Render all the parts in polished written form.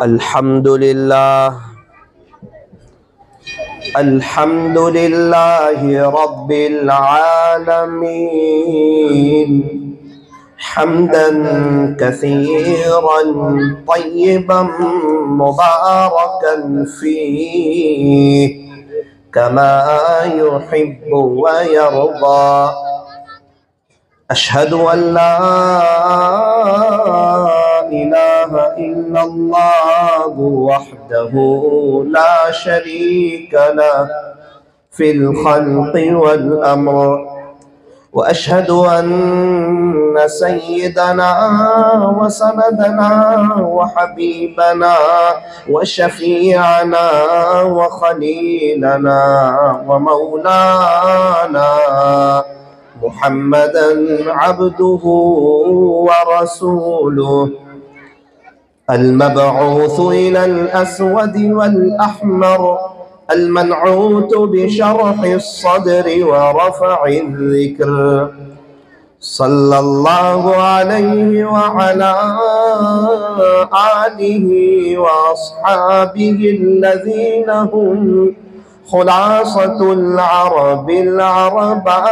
الحمد لله رب العالمين حمدا كثيرا طيبا مباركا فيه كما يحب ويرضى. أشهد أن لا إله إلا الله وحده لا شريك له في الخلق والأمر، وأشهد أن سيدنا وسندنا وحبيبنا وشفيعنا وخليلنا ومولانا محمدا عبده ورسوله المبعوث إلى الأسود والأحمر المنعوت بشرح الصدر ورفع الذكر، صلى الله عليه وعلى آله وأصحابه الذين هم خلاصة العرب العرباء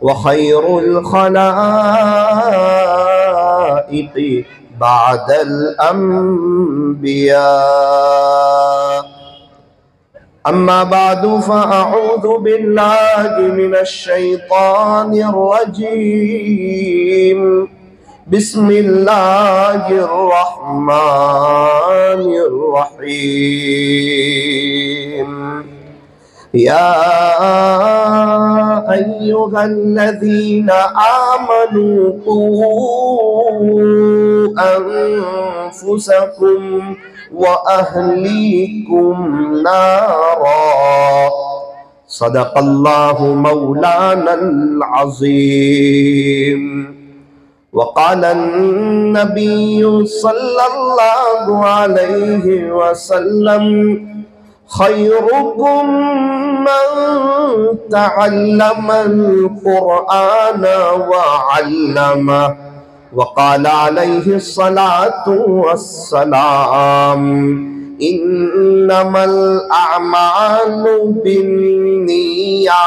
وخير الخلائق بعد الأنبياء. أما بعد فأعوذ بالله من الشيطان الرجيم. بسم الله الرحمن الرحيم. يا أيها الذين آمنوا قوا أنفسكم وأهليكم نارا. صدق الله مولانا العظيم. وقال النبي صلى الله عليه وسلم خيركم من تعلم القرآن وعلمه. وقال عليه الصلاة والسلام إنما الأعمال بالنيات.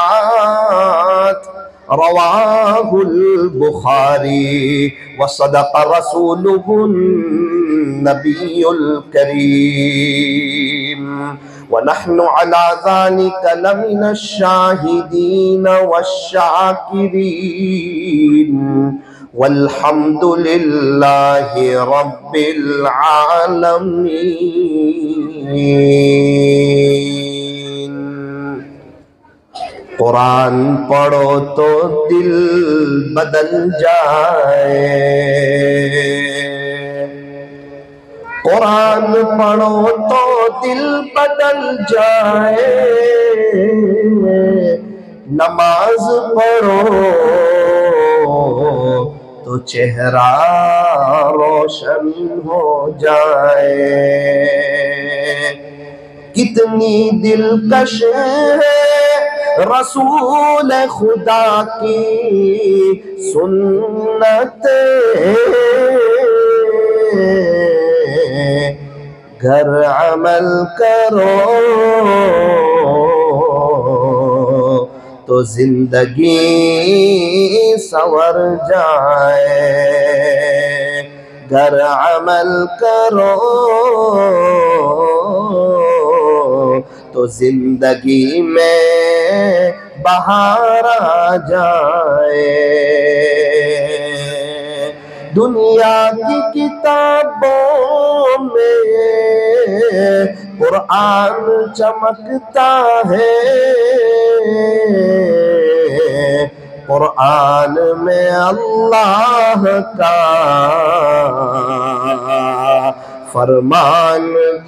رواه البخاري. وصدق رسوله النبي الكريم. ونحن على ذلك لمن الشاهدين والشاكرين، والحمد لله رب العالمين. قرآن پڑھو تو دل بدل جائے، قرآن پڑھو تو دل بدل جائے، نماز پڑھو تو چہرہ روشن ہو جائے. کتنی دلکش ہے رسول خدا کی سنتیں، گر عمل کرو تو زندگی سنور جائے، گر عمل کرو تو زندگی میں بہار آ جائے. دنیا کی کتابوں میں قرآن چمکتا ہے، قرآن میں اللہ کا فرمان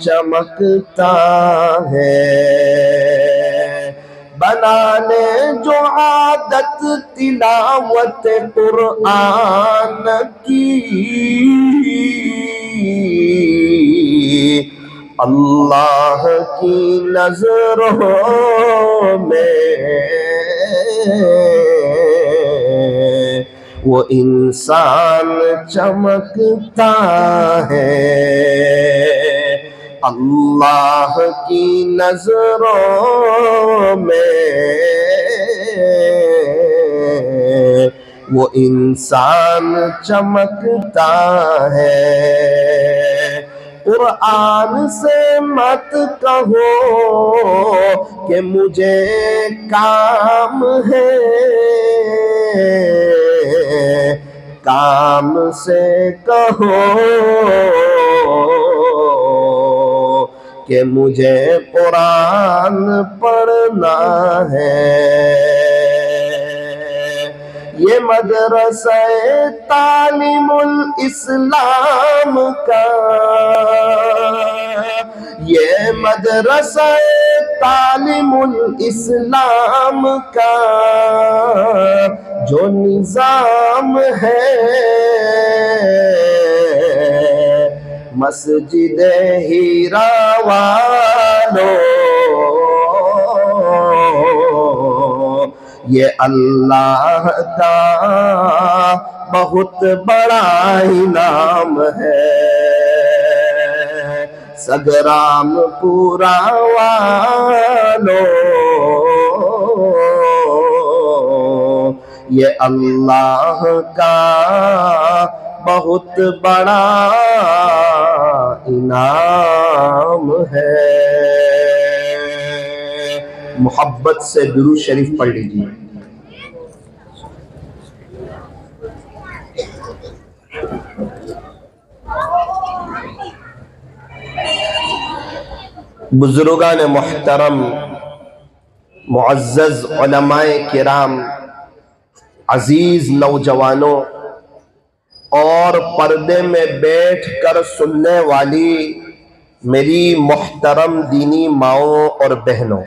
چمکتا ہے. بنا لے جو عادت تلاوت قرآن کی، اللہ کی نظروں میں وہ انسان چمکتا ہے اللہ کی نظروں میں، وہ انسان چمکتا ہے۔ قرآن سے مت کہو کہ مجھے کام ہے، کام سے کہو کہ مجھے قرآن پڑھنا ہے۔ یہ مدرسہ تعلیم الاسلام کا، یہ مدرسہ تعلیم الاسلام کا جو نظام ہے، مسجد ہیرا والوں یہ اللہ کا بہت بڑا انعام ہے۔ سگرام پورا والوں یہ اللہ کا بہت بڑا انعام ہے۔ محبت سے درود شریف پڑھ لیجیے۔ بزرگان محترم، معزز علماء کرام، عزیز نوجوانوں اور پردے میں بیٹھ کر سننے والی میری محترم دینی ماؤں اور بہنوں،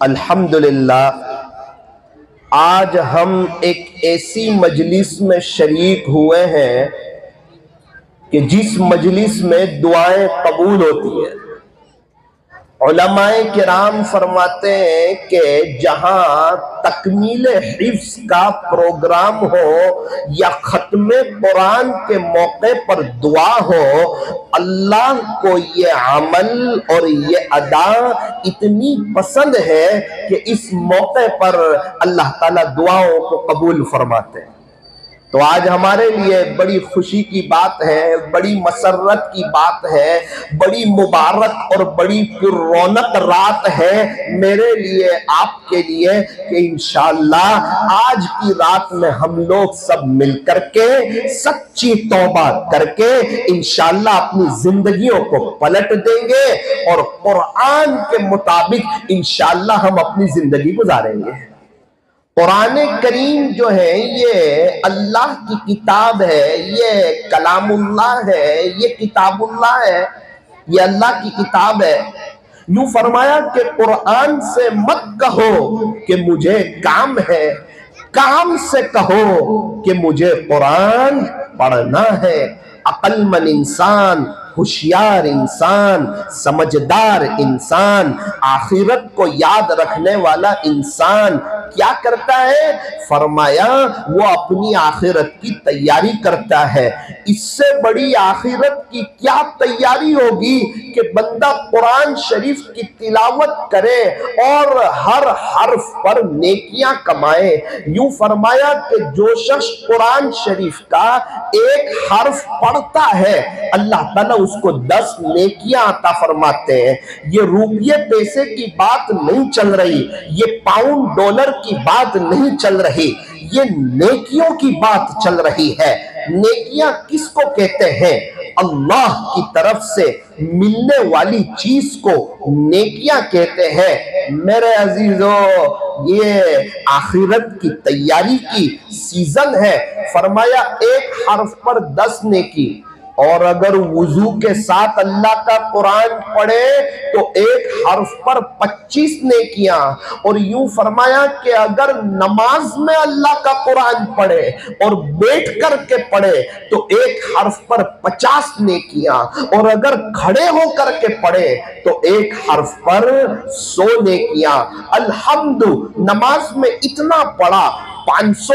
الحمدللہ آج ہم ایک ایسی مجلس میں شریک ہوئے ہیں کہ جس مجلس میں دعائیں قبول ہوتی ہیں۔ علماء کرام فرماتے ہیں کہ جہاں تکمیل حفظ کا پروگرام ہو یا ختم قرآن کے موقع پر دعا ہو، اللہ کو یہ عمل اور یہ ادا اتنی پسند ہے کہ اس موقع پر اللہ تعالیٰ دعاؤں کو قبول فرماتے ہیں۔ تو آج ہمارے لیے بڑی خوشی کی بات ہے، بڑی مسرت کی بات ہے، بڑی مبارک اور بڑی پر رونق رات ہے میرے لیے، آپ کے لیے، کہ انشاءاللہ آج کی رات میں ہم لوگ سب مل کر کے سچی توبہ کر کے انشاءاللہ اپنی زندگیوں کو پلٹ دیں گے اور قرآن کے مطابق انشاءاللہ ہم اپنی زندگی گزاریں گے۔ قرآن کریم جو ہے یہ اللہ کی کتاب ہے، یہ کلام اللہ ہے، یہ کتاب اللہ ہے، یہ اللہ کی کتاب ہے۔ یوں فرمایا کہ قرآن سے مت کہو کہ مجھے کام ہے، کام سے کہو کہ مجھے قرآن پڑھنا ہے۔ عقل مند انسان، ہوشیار انسان، سمجھدار انسان، آخرت کو یاد رکھنے والا انسان کیا کرتا ہے؟ فرمایا وہ اپنی آخرت کی تیاری کرتا ہے۔ اس سے بڑی آخرت کی کیا تیاری ہوگی کہ بندہ قرآن شریف کی تلاوت کرے اور ہر حرف پر نیکیاں کمائے۔ یوں فرمایا کہ جو شخص قرآن شریف کا ایک حرف پڑھتا ہے اللہ تعالیٰ اس کو 10 نیکیاں عطا فرماتے ہیں۔ یہ روپیے پیسے کی بات نہیں چل رہی، یہ پاؤنڈ ڈالر کی بات نہیں چل رہی، یہ نیکیوں کی بات چل رہی ہے۔ نیکیاں کس کو کہتے ہیں؟ اللہ کی طرف سے ملنے والی چیز کو نیکیاں کہتے ہیں۔ میرے عزیزو، یہ آخرت کی تیاری کی سیزن ہے۔ فرمایا ایک حرف پر 10 نیکی، اور اگر وضو کے ساتھ اللہ کا قرآن پڑھے تو ایک حرف پر 25 نیکیاں، اور یوں فرمایا کہ اگر نماز میں اللہ کا قرآن پڑھے اور بیٹھ کر کے پڑھے تو ایک حرف پر 50 نیکیاں، اور اگر کھڑے ہو کر کے پڑھے تو ایک حرف پر 100 نیکیاں۔ الحمد، نماز میں اتنا پڑھا 500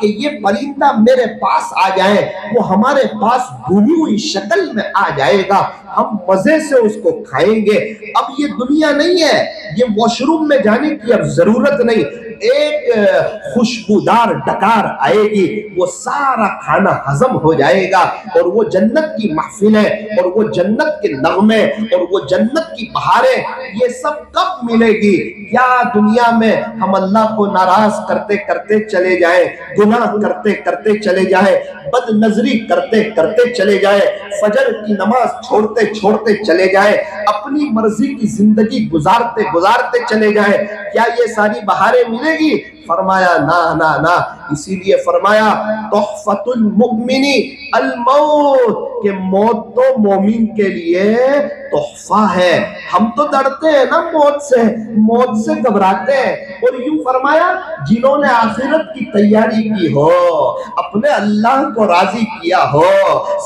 کہ یہ پرندہ میرے پاس آ جائے، وہ ہمارے پاس بھونی ہوئی شکل میں آ جائے گا، ہم مزے سے اس کو کھائیں گے۔ اب یہ دنیا نہیں ہے، یہ واش روم میں جانے کی اب ضرورت نہیں، ایک خوشبودار ڈکار آئے گی، وہ سارا کھانا ہضم ہو جائے گا، اور وہ جنت کی محفلیں اور وہ جنت کے نغمے اور وہ جنت کی بہاریں، یہ سب کب ملے گی؟ کیا دنیا میں ہم اللہ کو ناراض کرتے کرتے چلے جائیں، گناہ کرتے کرتے چلے جائیں، بد نظری کرتے کرتے چلے جائیں، فجر کی نماز چھوڑتے چھوڑتے چلے جائیں، اپنی مرضی کی زندگی گزارتے گزارتے چلے جائیں، کیا یہ ساری بہاریں ملے گی؟ فرمایا نا نا نا، اسی لیے فرمایا تحفۃ المؤمن الموت، کہ موت تو مومن کے لیے تحفہ ہے۔ ہم تو ڈرتے ہیں نا موت سے گھبراتے ہیں، اور یوں فرمایا جنہوں نے آخرت کی تیاری کی ہو، اپنے اللہ کو راضی کیا ہو،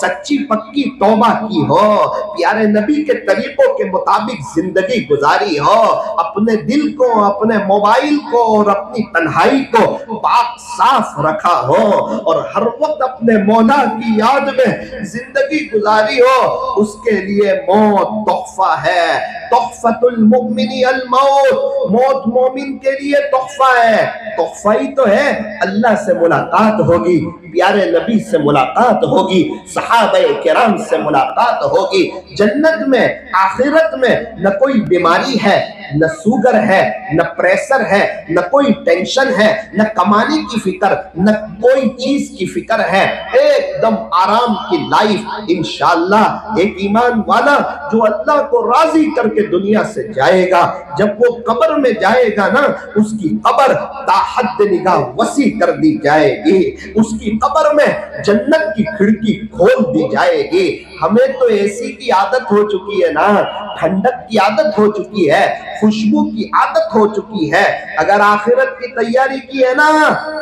سچی پکی توبہ کی ہو، پیارے نبی کے طریقوں کے مطابق زندگی گزاری ہو، اپنے دل کو، اپنے موبائل کو اور اپنی تنہائی کو پاک صاف رکھا ہو، اور ہر وقت اپنے مولا کی یاد میں زندگی گزاری ہو، اس کے لیے موت تحفہ ہے۔ تحفۃ المؤمن الموت، موت مومن کے لیے تحفہ ہے۔ تحفہ ہی تو ہے، اللہ سے ملاقات ہوگی، پیارے نبی سے ملاقات ہوگی، صحابہ کرام سے ملاقات ہوگی، جنت میں آخرت میں نہ کوئی بیماری ہے، نہ سوگر ہے، نہ پریشر ہے، نہ کوئی ٹینشن ہے، نہ کمانے کی فکر، نہ کوئی چیز کی فکر ہے، ایک دم آرام کی لائف انشاءاللہ۔ ایک ایمان والا جو اللہ کو راضی کر کے دنیا سے جائے گا، جب وہ قبر میں جائے گا نا، اس کی قبر تا حد نگاہ وسیع کر دی جائے گی، اس کی قبر میں جنت کی کھڑکی کھول دی جائے گی۔ ہمیں تو اے سی کی عادت ہو چکی ہے نا، ٹھنڈک کی عادت ہو چکی ہے، خوشبو کی عادت ہو چکی ہے، اگر آخرت کی تیاری کی ہے نا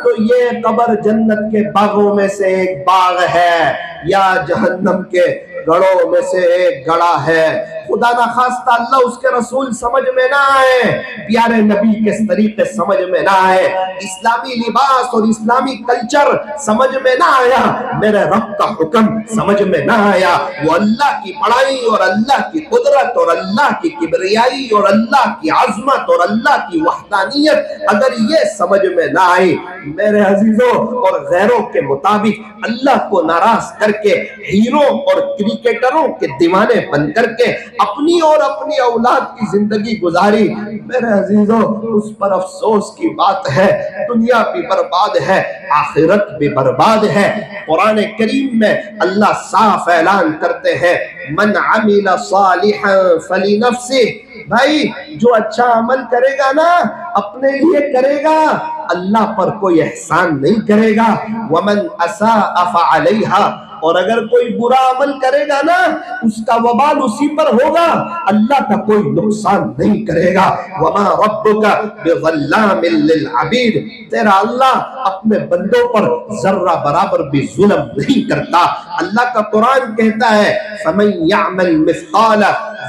تو یہ قبر جنت کے باغوں میں سے ایک باغ ہے، یا جہنم کے گڑھوں میں سے ایک گڑھا ہے۔ خدا نہ خواستہ اللہ اس کے رسول سمجھ میں نہ آئے، پیارے نبی کے طریقے سمجھ میں نہ آئے، اسلامی لباس اور اسلامی کلچر سمجھ میں نہ آیا، میرے رب کا حکم سمجھ میں نہ آیا، وہ اللہ کی بڑائی اور اللہ کی قدرت اور اللہ کی کبریائی اور اللہ کی عظمت اور اللہ کی وحدانیت اگر یہ سمجھ میں نہ آئی، میرے عزیزوں، اور غیروں کے مطابق اللہ کو ناراض کر کے ہیروں اور کرکٹروں کے دیوانے بن کر کے اپنی اور اپنی اولاد کی زندگی گزاری، میرے عزیزوں، اس پر افسوس کی بات ہے، دنیا بھی برباد ہے، آخرت بھی برباد ہے۔ قرآن کریم میں اللہ صاف اعلان کرتے ہیں، من عمل صالحا فلنفسہ، بھائی جو اچھا عمل کرے گا نا اپنے لیے کرے گا، اللہ پر کوئی احسان نہیں کرے گا، ومن اساء فعلیہا، اور اگر کوئی برا عمل کرے گا نا اس کا وبال اسی پر ہوگا، اللہ کا کوئی نقصان نہیں کرے گا۔ وما ربک بظلام للعبید، تیرا اللہ اپنے بندوں پر ذرہ برابر بھی ظلم نہیں کرتا۔ اللہ کا قرآن کہتا ہے فمن یعمل مثقال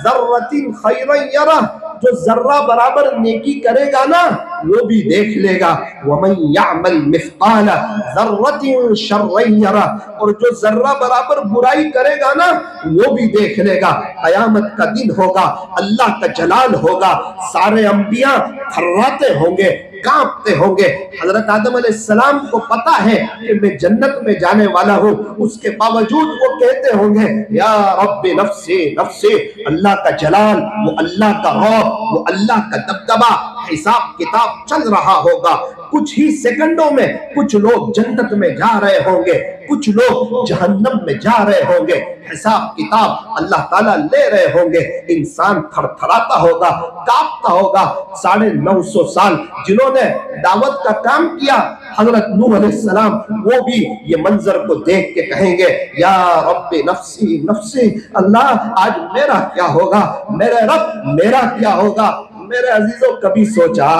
ذرۃ خیرا یرہ، جو ذرہ برابر نیکی کرے گا نا وہ بھی دیکھ لے گا، ومن یعمل مثقال ذرۃ شرا یرہ، اور جو ذرہ برابر برائی کرے گا نا وہ بھی دیکھ لے گا۔ قیامت کا دن ہوگا، اللہ کا جلال ہوگا، سارے انبیاء تھراتے ہوں گے، کانپتے ہوں گے۔ حضرت آدم علیہ السلام کو پتا ہے کہ میں جنت میں جانے والا ہوں، اس کے باوجود وہ کہتے ہوں گے یا رب نفسی نفسی، اللہ کا جلال، وہ اللہ کا روح، وہ اللہ کا دبدبہ، حساب کتاب چل رہا ہوگا، کچھ ہی سیکنڈوں میں کچھ لوگ جنت میں جا رہے ہوں گے، کچھ لوگ جہنم میں جا رہے ہوں گے، حساب کتاب اللہ تعالیٰ لے رہے ہوں گے، انسان تھر تھراتا ہوگا، کانپتا ہوگا۔ 950 سال جنہوں نے دعوت کا کام کیا، حضرت نوح علیہ السلام، وہ بھی یہ منظر کو دیکھ کے کہیں گے یا رب نفسی نفسی، اللہ آج میرا کیا ہوگا، میرے رب میرا کیا ہوگا، میرے عزیزوں کبھی سوچا،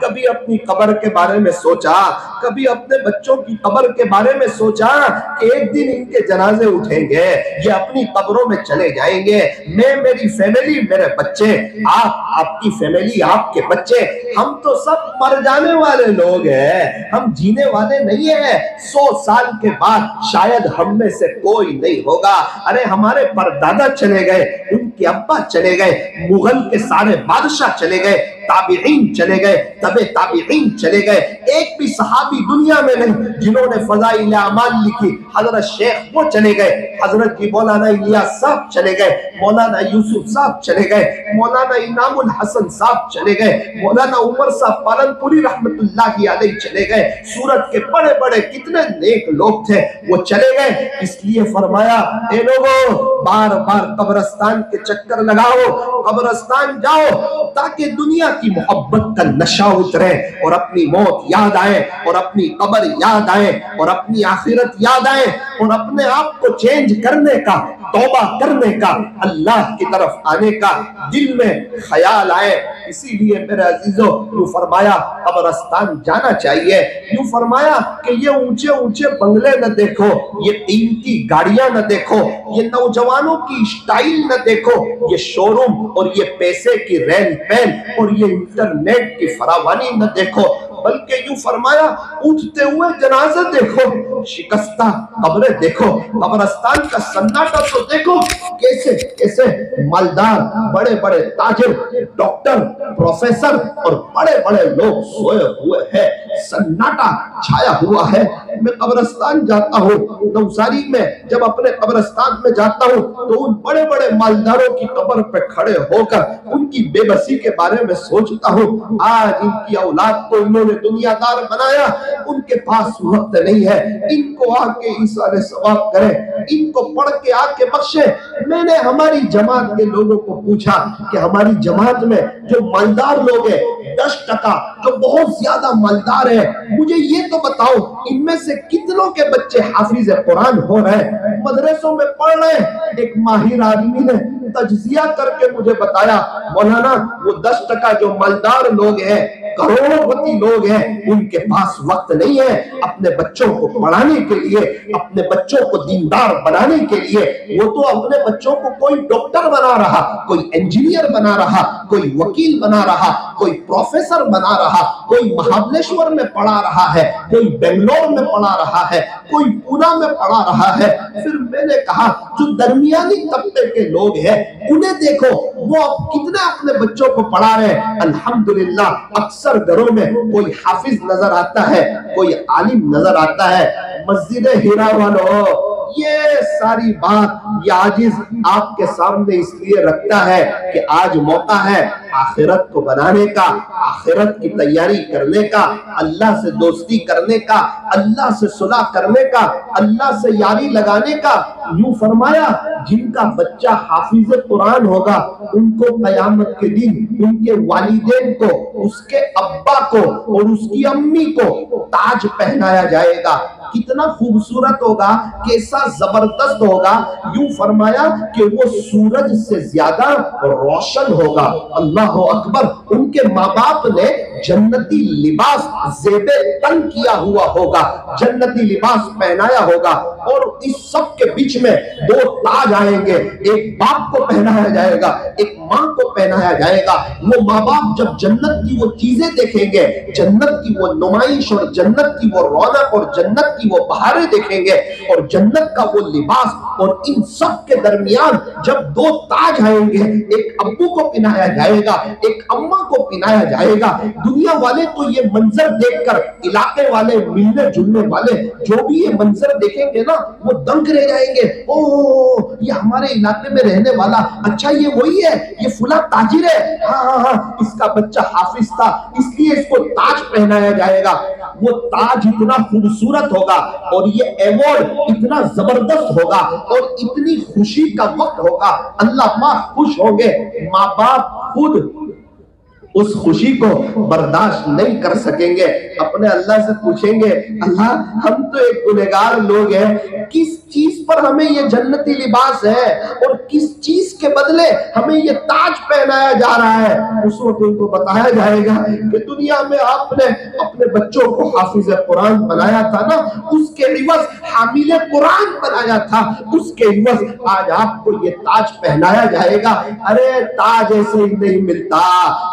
کبھی اپنی قبر کے بارے میں سوچا، کبھی اپنے بچوں کی قبر کے بارے میں سوچا کہ ایک دن ان کے جنازے اٹھیں گے، یہ اپنی قبروں میں چلے جائیں گے، میں، میری فیملی، میرے بچے، آپ کی فیملی، آپ کے بچے، ہم تو سب مر جانے والے لوگ ہیں، ہم جینے والے نہیں ہیں، 100 سال کے بعد شاید ہم میں سے کوئی نہیں ہوگا۔ ارے ہمارے پردادا چلے گئے، ان کے ابا چلے گئے، مغل کے سارے بادشاہ چلے گئے، تابعین چلے گئے، تبع تابعین چلے گئے، ایک بھی صحابی دنیا میں نہیں جنہوں نے فضائل اعمال لکھی۔ حضرت شیخ وہ چلے گئے، حضرت جی مولانا الیاس صاحب چلے گئے، مولانا یوسف صاحب چلے گئے، مولانا انعام الحسن صاحب چلے گئے، مولانا عمر صاحب پالن پوری رحمت اللہ علیہ چلے گئے، سورت کے بڑے بڑے کتنے نیک لوگ تھے وہ چلے گئے۔ اس لیے فرمایا اے لوگو بار بار قبرستان کے چکر لگاؤ، قبرستان جاؤ تاکہ دنیا کی محبت کا نشہ اترے اور اپنی موت یاد آئے اور اپنی قبر یاد آئے اور اپنی آخرت یاد آئے اور اپنے آپ کو چینج کرنے کا، توبہ کرنے کا، اللہ کی طرف آنے کا دل میں خیال آئے۔ اسی لیے میرے عزیزو یوں فرمایا قبرستان جانا چاہیے، یوں فرمایا کہ یہ اونچے اونچے بنگلے نہ دیکھو، یہ قیمتی گاڑیاں نہ دیکھو، یہ نوجوانوں کی اسٹائل نہ دیکھو، یہ شو روم اور یہ پیسے کی رین پین اور یہ انٹرنیٹ کی فراوانی نہ دیکھو، بلکہ یوں فرمایا اٹھتے ہوئے جنازے دیکھو، شکستہ قبریں دیکھو، قبرستان کا سناٹا تو دیکھو، کیسے کیسے مالدار بڑے بڑے تاجر، ڈاکٹر، پروفیسر اور بڑے بڑے لوگ سوئے ہوئے ہیں، سناٹا چھایا ہوا ہے۔ میں قبرستان جاتا ہوں نوساری میں، جب اپنے قبرستان میں جاتا ہوں تو ان بڑے بڑے مالداروں کی قبر پہ کھڑے ہو کر ان کی بے بسی کے بارے میں سوچتا ہوں، آج ان کی اولاد کو انہوں نے دنیا دار بنایا، ان کے پاس وقت نہیں ہے، ان کو آ کے ایثار ثواب کریں، ان کو پڑھ کے آ کے بخشے۔ میں نے ہماری جماعت کے لوگوں کو پوچھا کہ ہماری جماعت میں جو مالدار لوگ ہیں 10% جو بہت زیادہ مالدار ہیں، مجھے یہ تو بتاؤ ان میں سے کتنوں کے بچے حافظ قرآن ہو رہے ہیں، مدرسوں میں پڑھ رہے ہیں؟ ایک ماہر آدمی نے تجزیہ کر کے مجھے بتایا مولانا وہ 10% جو مالدار لوگ ہیں، کروڑوں پتی لوگ ہیں، ان کے پاس وقت نہیں ہے اپنے بچوں کو پڑھانے کے لیے، اپنے بچوں کو دیندار بنانے کے لیے۔ وہ تو اپنے بچوں کو کوئی ڈاکٹر بنا رہا، کوئی انجینئر بنا رہا، کوئی وکیل بنا رہا، کوئی پروفیسر بنا رہا، کوئی مہابلیشور میں پڑھا رہا ہے، کوئی بنگلور میں پڑھا رہا ہے، کوئی پونا میں پڑھا رہا ہے۔ پھر میں نے کہا جو درمیانی طبقے کے لوگ ہیں انہیں دیکھو وہ کتنے اپنے بچوں کو پڑھا رہے ہیں۔ الحمدللہ اکثر گھروں میں کوئی حافظ نظر آتا ہے، کوئی عالم نظر آتا ہے۔ مسجد ہیرا والو یہ ساری بات یہ عاجز آپ کے سامنے اس لیے رکھتا ہے کہ آج موقع ہے آخرت کو بنانے کا، آخرت کی تیاری کرنے کا، اللہ سے دوستی کرنے کا، اللہ سے صلح کرنے کا، اللہ سے یاری لگانے کا۔ یوں فرمایا جن کا بچہ حافظ قرآن ہوگا ان کو قیامت کے دن ان کے والدین کو، اس کے ابا کو اور اس کی امی کو تاج پہنایا جائے گا۔ کتنا خوبصورت ہوگا، کیسا زبردست ہوگا۔ یوں فرمایا کہ وہ سورج سے زیادہ روشن ہوگا۔ اللہ اکبر۔ ان کے ماں باپ نے جنتی لباس زیب تن کیا ہوا ہوگا، جنتی لباس پہنایا ہوگا، اور اس سب کے بیچ میں 2 تاج آئیں گے، ایک باپ کو پہنایا جائے گا، ایک ماں کو پہنایا جائے گا۔ وہ ماں باپ جب جنت کی وہ چیزیں دیکھیں گے، جنت کی وہ نمائش اور جنت کی وہ رونق اور جنت کی وہ بہاریں دیکھیں گے اور جنت کا وہ لباس، اور ان سب کے درمیان جب 2 تاج آئیں گے، ایک ابو کو پہنایا جائے گا، ایک اماں کو پہنایا جائے گا۔ دنیا والے تو یہ منظر دیکھ کر، علاقے والے ملنے جلنے والے جو بھی یہ منظر دیکھیں گے نا وہ دنگ رہ جائیں گے، اوہ یہ ہمارے علاقے میں رہنے والا، اچھا یہ وہی ہے، یہ فلاں تاجر ہے، ہاں اس کا بچہ حافظ تھا اس لیے اس کو تاج پہنایا جائے گا۔ وہ تاج اتنا خوبصورت ہوگا اور یہ ایوارڈ اتنا زبردست ہوگا اور اتنی خوشی کا وقت ہوگا، اللہ پاک خوش ہوں گے۔ ماں باپ خود اس خوشی کو برداشت نہیں کر سکیں گے. اپنے اللہ سے پوچھیں گے اللہ ہم تو ایک گنہگار لوگ ہیں, کس چیز پر ہمیں یہ جنتی لباس ہے اور کس چیز کے بدلے ہمیں یہ تاج پہنایا جا رہا ہے. اس وقت ان کو بتایا جائے گا کہ دنیا میں آپ نے اپنے بچوں کو حافظ قرآن بنایا تھا نا, اس کے عوض حامل قرآن بنایا تھا, اس کے عوض آج آپ کو یہ تاج پہنایا جائے گا. ارے تاج ایسے ہی نہیں ملتا,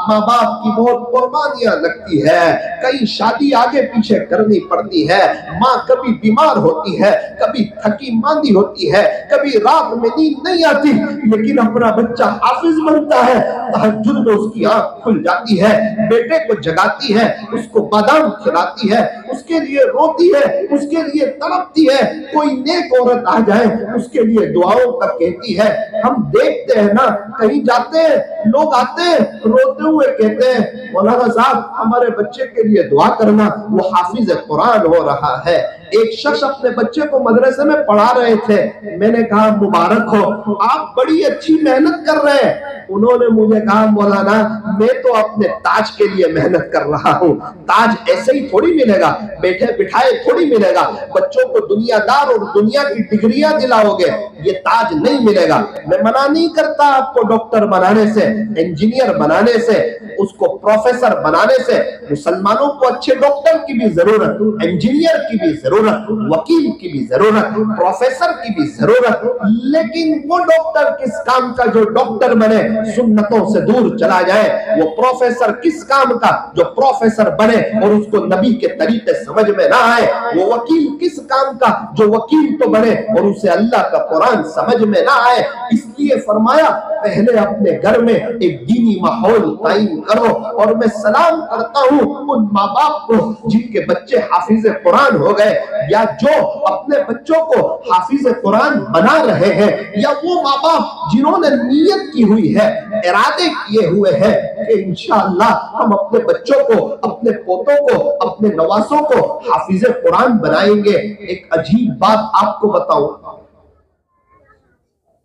ماں باپ کی بہت قربانیاں لگتی ہے, کئی شادی آگے پیچھے کرنی پڑتی ہے, ماں کبھی بیمار ہوتی ہے, کبھی تھکی ماندی ہوتی ہے, کبھی رات میں نیند نہیں آتی, لیکن اپنا بچہ حافظ بنتا ہے, تہجد میں اس کی آنکھ کھل جاتی ہے, بیٹے کو جگاتی ہے, اس کو بادام کھلاتی ہے, اس کے لیے روتی ہے, اس کے لیے تڑپتی ہے, کوئی نیک عورت آ جائے اس کے لیے دعاؤں تک کہتی ہے. ہم دیکھتے ہیں نا کہیں جاتے ہیں, لوگ آتے ہیں روتے ہوئے کہتے ہیں مولانا صاحب ہمارے بچے کے لیے دعا کرنا, وہ حافظ قرآن ہو رہا ہے. ایک شخص اپنے بچے کو مدرسے میں پڑھا رہے تھے, میں نے کہا مبارک ہو آپ بڑی اچھی محنت کر رہے ہیں. انہوں نے مجھے کہا مولانا میں تو اپنے تاج کے لیے محنت کر رہا ہوں, تاج ایسے ہی تھوڑی ملے گا, بیٹھے بٹھائے تھوڑی ملے گا, بچوں کو دنیا دار اور دنیا کی ڈگریاں دلاؤ گے, یہ تاج نہیں ملے گا. میں منع نہیں کرتا آپ کو ڈاکٹر بنانے سے, انجینئر بنانے سے, اس کو پروفیسر بنانے سے. مسلمانوں کو اچھے ڈاکٹر کی بھی ضرورت, انجینئر کی بھی ضرورت, وکیل کی بھی ضرورت, پروفیسر کی بھی ضرورت, لیکن وہ ڈاکٹر کس کام کا جو ڈاکٹر بنے سنتوں سے دور چلا جائے, وہ پروفیسر کس کام کا جو پروفیسر بنے اور اس کو نبی کے طریقے سمجھ میں نہ آئے, وہ وکیل کس کام کا جو وکیل تو بنے اور اسے اللہ کا قرآن سمجھ میں نہ آئے. اس لیے فرمایا پہلے اپنے گھر میں ایک دینی ماحول قائم کرو. اور میں سلام کرتا ہوں ان ماں باپ کو جن کے بچے حافظ قرآن ہو گئے, یا جو اپنے بچوں کو حافظ قرآن بنا رہے ہیں, یا وہ ماں باپ جنہوں نے نیت کی ہوئی ہے, ارادے کیے ہوئے ہیں کہ انشاءاللہ ہم اپنے بچوں کو, اپنے پوتوں کو, اپنے نواسوں کو حافظ قرآن بنائیں گے. ایک عجیب بات آپ کو بتاؤں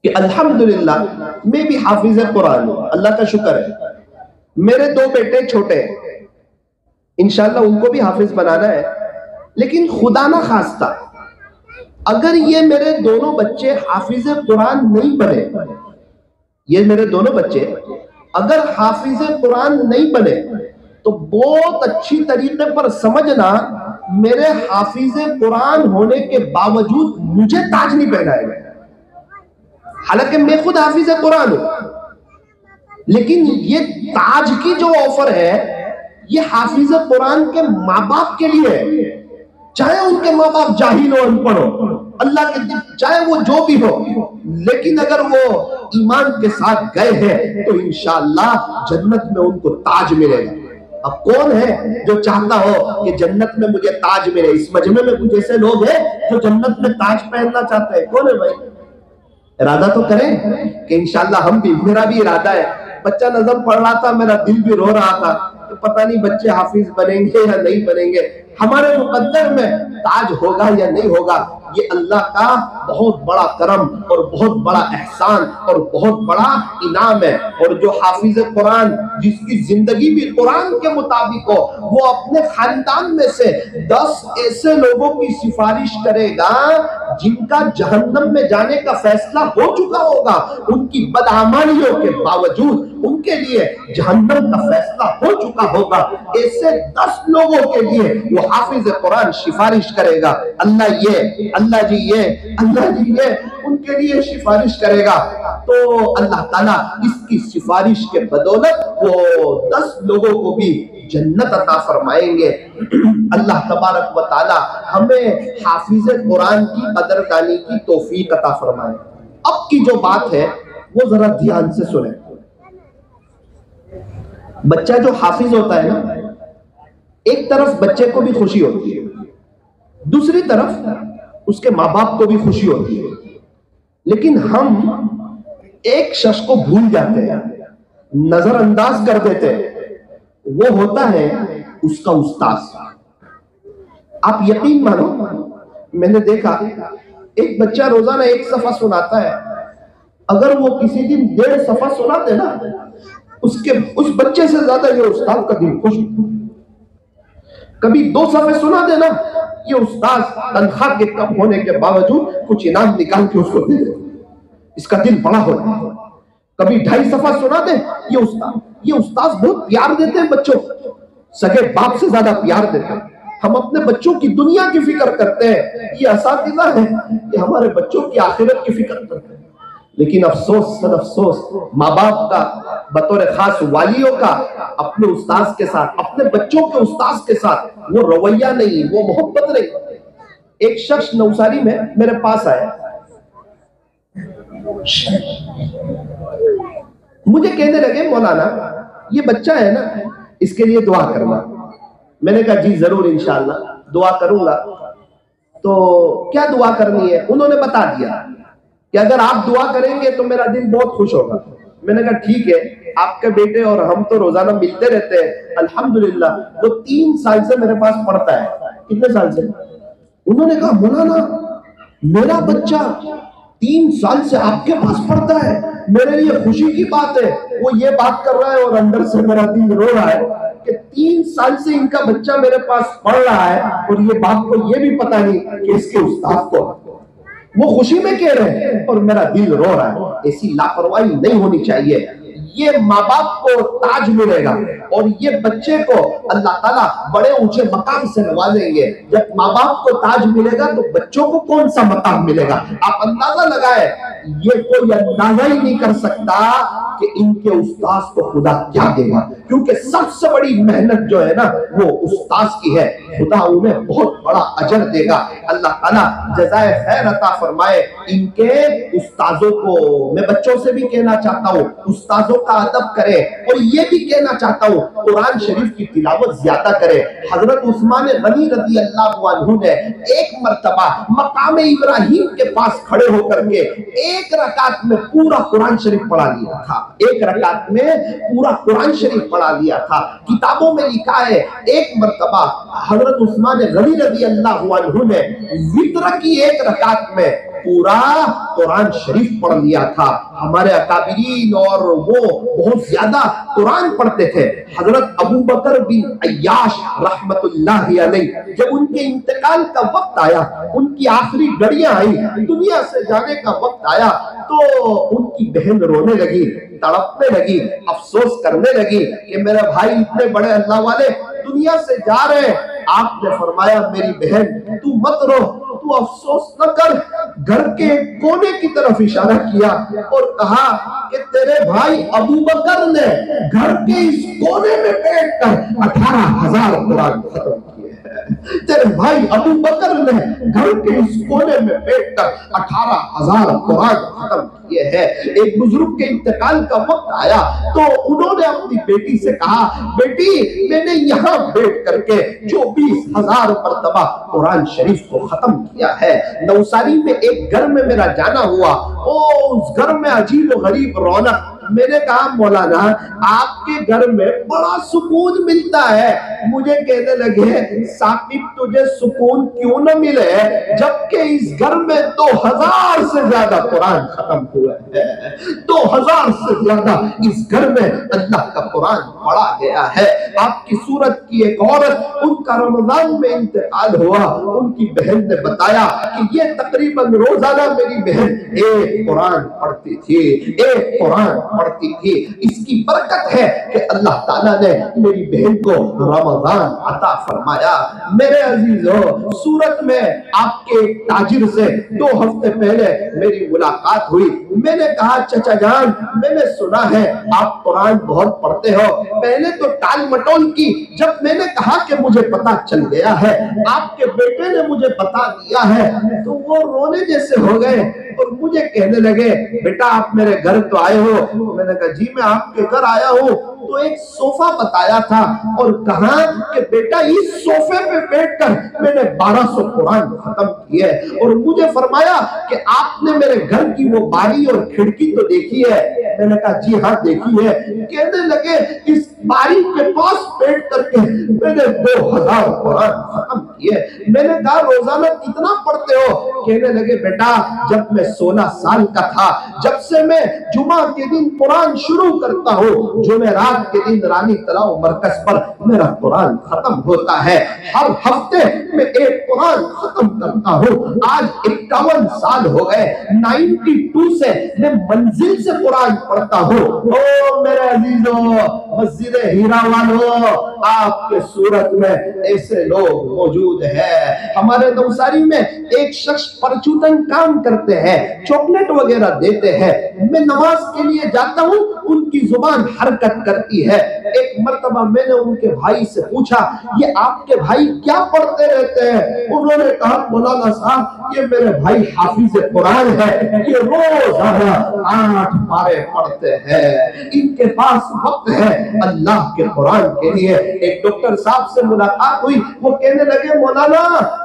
کہ الحمدللہ میں بھی حافظ قرآن ہوں, اللہ کا شکر ہے. میرے 2 بیٹے چھوٹے ہیں, انشاءاللہ ان کو بھی حافظ بنانا ہے, لیکن خدا نہ خواستہ اگر یہ میرے دونوں بچے حافظ قرآن نہیں بنے, یہ میرے دونوں بچے اگر حافظ قرآن نہیں بنے تو بہت اچھی طریقے پر سمجھنا میرے حافظ قرآن ہونے کے باوجود مجھے تاج نہیں پہنائے گا. حالانکہ میں خود حافظ قرآن ہوں, لیکن یہ تاج کی جو آفر ہے یہ حافظ قرآن کے ماں باپ کے لیے ہے, چاہے ان کے ماں باپ جاہل ہو, ان پڑھ ہو, اللہ کے دل چاہے وہ جو بھی ہو, لیکن اگر وہ ایمان کے ساتھ گئے ہیں تو انشاءاللہ جنت میں ان کو تاج ملے گا. اب کون ہے جو چاہتا ہو کہ جنت میں مجھے تاج ملے؟ اس مجمع میں کچھ ایسے لوگ ہیں جو جنت میں تاج پہننا چاہتے ہیں, کون ہے بھائی؟ ارادہ تو کریں کہ انشاءاللہ ہم بھی, میرا بھی ارادہ ہے. بچہ نظم پڑھ رہا تھا, میرا دل بھی رو رہا تھا کہ پتہ نہیں بچے حافظ بنیں گے یا نہیں بنیں گے, ہمارے مقدر میں تاج ہوگا یا نہیں ہوگا. یہ اللہ کا بہت بڑا کرم اور بہت بڑا احسان اور بہت بڑا انعام ہے. اور جو حافظ قرآن جس کی زندگی بھی قرآن کے مطابق ہو, وہ اپنے خاندان میں سے 10 ایسے لوگوں کی سفارش کرے گا جن کا جہنم میں جانے کا فیصلہ ہو چکا ہوگا, ان کی بدعمالیوں کے باوجود ان کے لیے جہنم کا فیصلہ ہو چکا ہوگا. ایسے 10 لوگوں کے لیے وہ حافظ قرآن سفارش کرے گا. اللہ یہ, اللہ جی یہ, اللہ جی یہ, ان کے لیے سفارش کرے گا. تو اللہ تعالیٰ اس کی سفارش کے بدولت وہ 10 لوگوں کو بھی جنت عطا فرمائیں گے. اللہ تبارک و تعالیٰ ہمیں حافظ قرآن کی قدردانی کی توفیق عطا فرمائے. اب کی جو بات ہے وہ ذرا دھیان سے سنیں. بچہ جو حافظ ہوتا ہے نا, ایک طرف بچے کو بھی خوشی ہوتی ہے, دوسری طرف اس کے ماں باپ کو بھی خوشی ہوتی ہے, لیکن ہم ایک شخص کو بھول جاتے ہیں, نظر انداز کر دیتے ہیں, وہ ہوتا ہے اس کا استاذ. آپ یقین مانو, میں نے دیکھا ایک بچہ روزانہ 1 صفحہ سناتا ہے, اگر وہ کسی دن 1.5 صفحہ سناتے نا اس بچے سے زیادہ یہ استاد کا دل خوش. کبھی 2 صفحے سنا دینا، یہ استاد تنخواہ کے کم ہونے کے باوجود کچھ انعام نکال کے اس کو دے دے، اس کا دل بڑا ہوتا ہے. کبھی 2.5 صفحہ سنا دے، یہ استاد بہت پیار دیتے ہیں بچوں کو، سگے باپ سے زیادہ پیار دیتے ہیں. ہم اپنے بچوں کی دنیا کی فکر کرتے ہیں، یہ اساتذہ ہیں کہ ہمارے بچوں کی آخرت کی فکر کرتے ہیں. لیکن افسوس سر افسوس، ماں باپ کا بطور خاص والیوں کا اپنے استاذ کے ساتھ، اپنے بچوں کے استاذ کے ساتھ وہ رویہ نہیں، وہ محبت نہیں. ایک شخص نوساری میں میرے پاس آیا، مجھے کہنے لگے مولانا یہ بچہ ہے نا، اس کے لیے دعا کرنا. میں نے کہا جی ضرور انشاءاللہ دعا کروں گا. تو کیا دعا کرنی ہے؟ انہوں نے بتا دیا کہ اگر آپ دعا کریں گے تو میرا دل بہت خوش ہوگا. میں نے کہا ٹھیک ہے، آپ کے بیٹے اور ہم تو روزانہ ملتے رہتے ہیں الحمدللہ. وہ 3 سال سے میرے پاس پڑھتا ہے. کتنے سال سے؟ انہوں نے کہا مولانا میرا بچہ 3 سال سے آپ کے پاس پڑھتا ہے، میرے لیے خوشی کی بات ہے. وہ یہ بات کر رہا ہے اور اندر سے میرا دل رو رہا ہے کہ 3 سال سے ان کا بچہ میرے پاس پڑھ رہا ہے اور یہ باپ کو یہ بھی پتہ نہیں کہ اس کے استاد کو. وہ خوشی میں کہہ رہے ہیں اور میرا دل رو رہا ہے. ایسی لاپرواہی نہیں ہونی چاہیے. یہ ماں باپ کو تاج ملے گا اور یہ بچے کو اللہ تعالیٰ بڑے اونچے مقام سے نوازیں گے. جب ماں باپ کو تاج ملے گا تو بچوں کو کون سا مقام ملے گا؟ آپ اندازہ لگائے، یہ کوئی اندازہ ہی نہیں کر سکتا کہ ان کے استاذ کو خدا کیا دے گا، کیونکہ سب سے بڑی محنت جو ہے نا وہ استاذ کی ہے. خدا انہیں بہت بڑا اجر دے گا. اللہ تعالیٰ جزائے خیر عطا فرمائے ان کے استاذوں کو. میں بچوں سے بھی کہنا چاہتا ہوں استاذوں کا ادب کرے، اور یہ بھی کہنا چاہتا ہوں قرآن شریف کی تلاوت زیادہ کرے. حضرت عثمان غنی رضی اللہ عنہ نے ایک مرتبہ مقام ابراہیم کے پاس کھڑے ہو کر کے 1 رکعت میں پورا قرآن شریف پڑھا لیا تھا. 1 رکعت میں پورا قرآن شریف پڑھا لیا تھا. کتابوں میں لکھا ہے ایک مرتبہ حضرت عثمان غنی رضی اللہ عنہ نے وتر کی 1 رکعت میں پورا قرآن شریف پڑھ لیا تھا. ہمارے اکابرین اور وہ بہت زیادہ قرآن پڑھتے تھے. حضرت ابو بکر بن عیاش رحمت اللہ علیہ جب ان کے انتقال کا وقت آیا، ان کی آخری گھڑیاں آئی، دنیا سے جانے کا وقت آیا، تو ان کی بہن رونے لگی، تڑپنے لگی، افسوس کرنے لگی کہ میرے بھائی اتنے بڑے اللہ والے دنیا سے جا رہے ہیں. آپ نے فرمایا میری بہن تو مت رو، تو افسوس نہ کر. گھر کے کونے کی طرف اشارہ کیا اور کہا کہ تیرے بھائی ابو بکر نے گھر کے اس کونے میں بیٹھ کر 18,000 قرآن ختم کیے ہیں. تیرے بھائی ابو بکر نے گھر کے اس کونے میں بیٹھ کر 18,000 قرآن ختم کیے ہیں. ایک بزرگ کے انتقال کا وقت آیا تو انہوں نے اپنی بیٹی سے کہا بیٹی میں نے یہاں بیٹھ کر کے 24,000 مرتبہ قرآن شریف کو ختم کیا ہے. نوساری میں ایک گھر میں میرا جانا ہوا، اس گھر میں عجیب و غریب رونق. میں نے کہا مولانا آپ کے گھر میں بڑا سکون ملتا ہے. مجھے کہنے لگے ثاقب تجھے سکون کیوں نہ ملے جبکہ اس گھر میں 2,000 سے زیادہ قرآن ختم ہوئے ہیں. 2,000 سے زیادہ اس گھر میں اللہ کا قرآن پڑھا گیا ہے. آپ کی صورت کی ایک عورت، ان کا رمضان میں انتقال ہوا. ان کی بہن نے بتایا کہ یہ تقریباً روزانہ میری بہن ایک قرآن پڑھتی تھی، ایک قرآن پڑھتی تھی. اس کی برکت ہے کہ اللہ تعالیٰ نے میری بہن کو رمضان عطا فرمایا. میرے عزیزو، سورت میں آپ کے تاجر سے 2 ہفتے پہلے میری ملاقات ہوئی. میں نے کہا چچا جان میں نے سنا ہے آپ قرآن بہت پڑھتے ہو. پہلے تو ٹال مٹول کی. جب میں نے کہا کہ مجھے پتا چل گیا ہے، آپ کے بیٹے نے مجھے بتا دیا ہے، تو وہ رونے جیسے ہو گئے اور مجھے کہنے لگے بیٹا آپ میرے گھر تو آئے ہو. میں نے کہا جی میں آپ کے گھر آیا ہوں. تو ایک صوفہ بتایا تھا اور کہا کہ بیٹا اس صوفے پہ بیٹھ کر میں نے 1200 قرآن ختم کیے. اور مجھے فرمایا کہ آپ نے میرے گھر کی وہ باری اور کھڑکی تو دیکھی ہے؟ میں نے کہا جی ہاں دیکھی ہے. کہنے لگے اس باری کے پاس بیٹھ کر کے میں نے 2,000 قرآن ختم کیے. میں نے کہا روزانہ کتنا پڑھتے ہو؟ کہنے لگے بیٹا جب میں 16 سال کا تھا جب سے میں جمعہ کے دن قرآن شروع کرتا ہوں جمعرات کے دن رانی تلاؤ مرکز پر میرا قرآن ختم ہوتا ہے ہر ہفتے میں ایک قرآن ختم کرتا ہوں آج 51 سال ہو گئے 92 سے میں منزل سے قرآن پڑھتا ہوں او میرے عزیزو مسجد ہیرا والو آپ کے صورت میں ایسے لوگ موجود ہیں ہمارے نوساری میں ایک شخص پرچوتن کام کرتے ہیں چاکلیٹ وغیرہ دیتے ہیں میں نماز کے لیے جاتا ہوں ان کی زبان حرکت کرتی ہے ایک مرتبہ میں نے ان کے بھائی سے پوچھا یہ آپ کے بھائی کیا پڑھتے رہتے ہیں انہوں نے کہا مولانا صاحب یہ میرے بھائی حافظ قرآن ہے یہ روزانہ 8 پارے پڑھتے ہیں ان کے پاس وقت ہے اللہ کے قرآن کے لیے ایک ڈاکٹر صاحب سے ملاقات ہوئی وہ کہنے لگے مولانا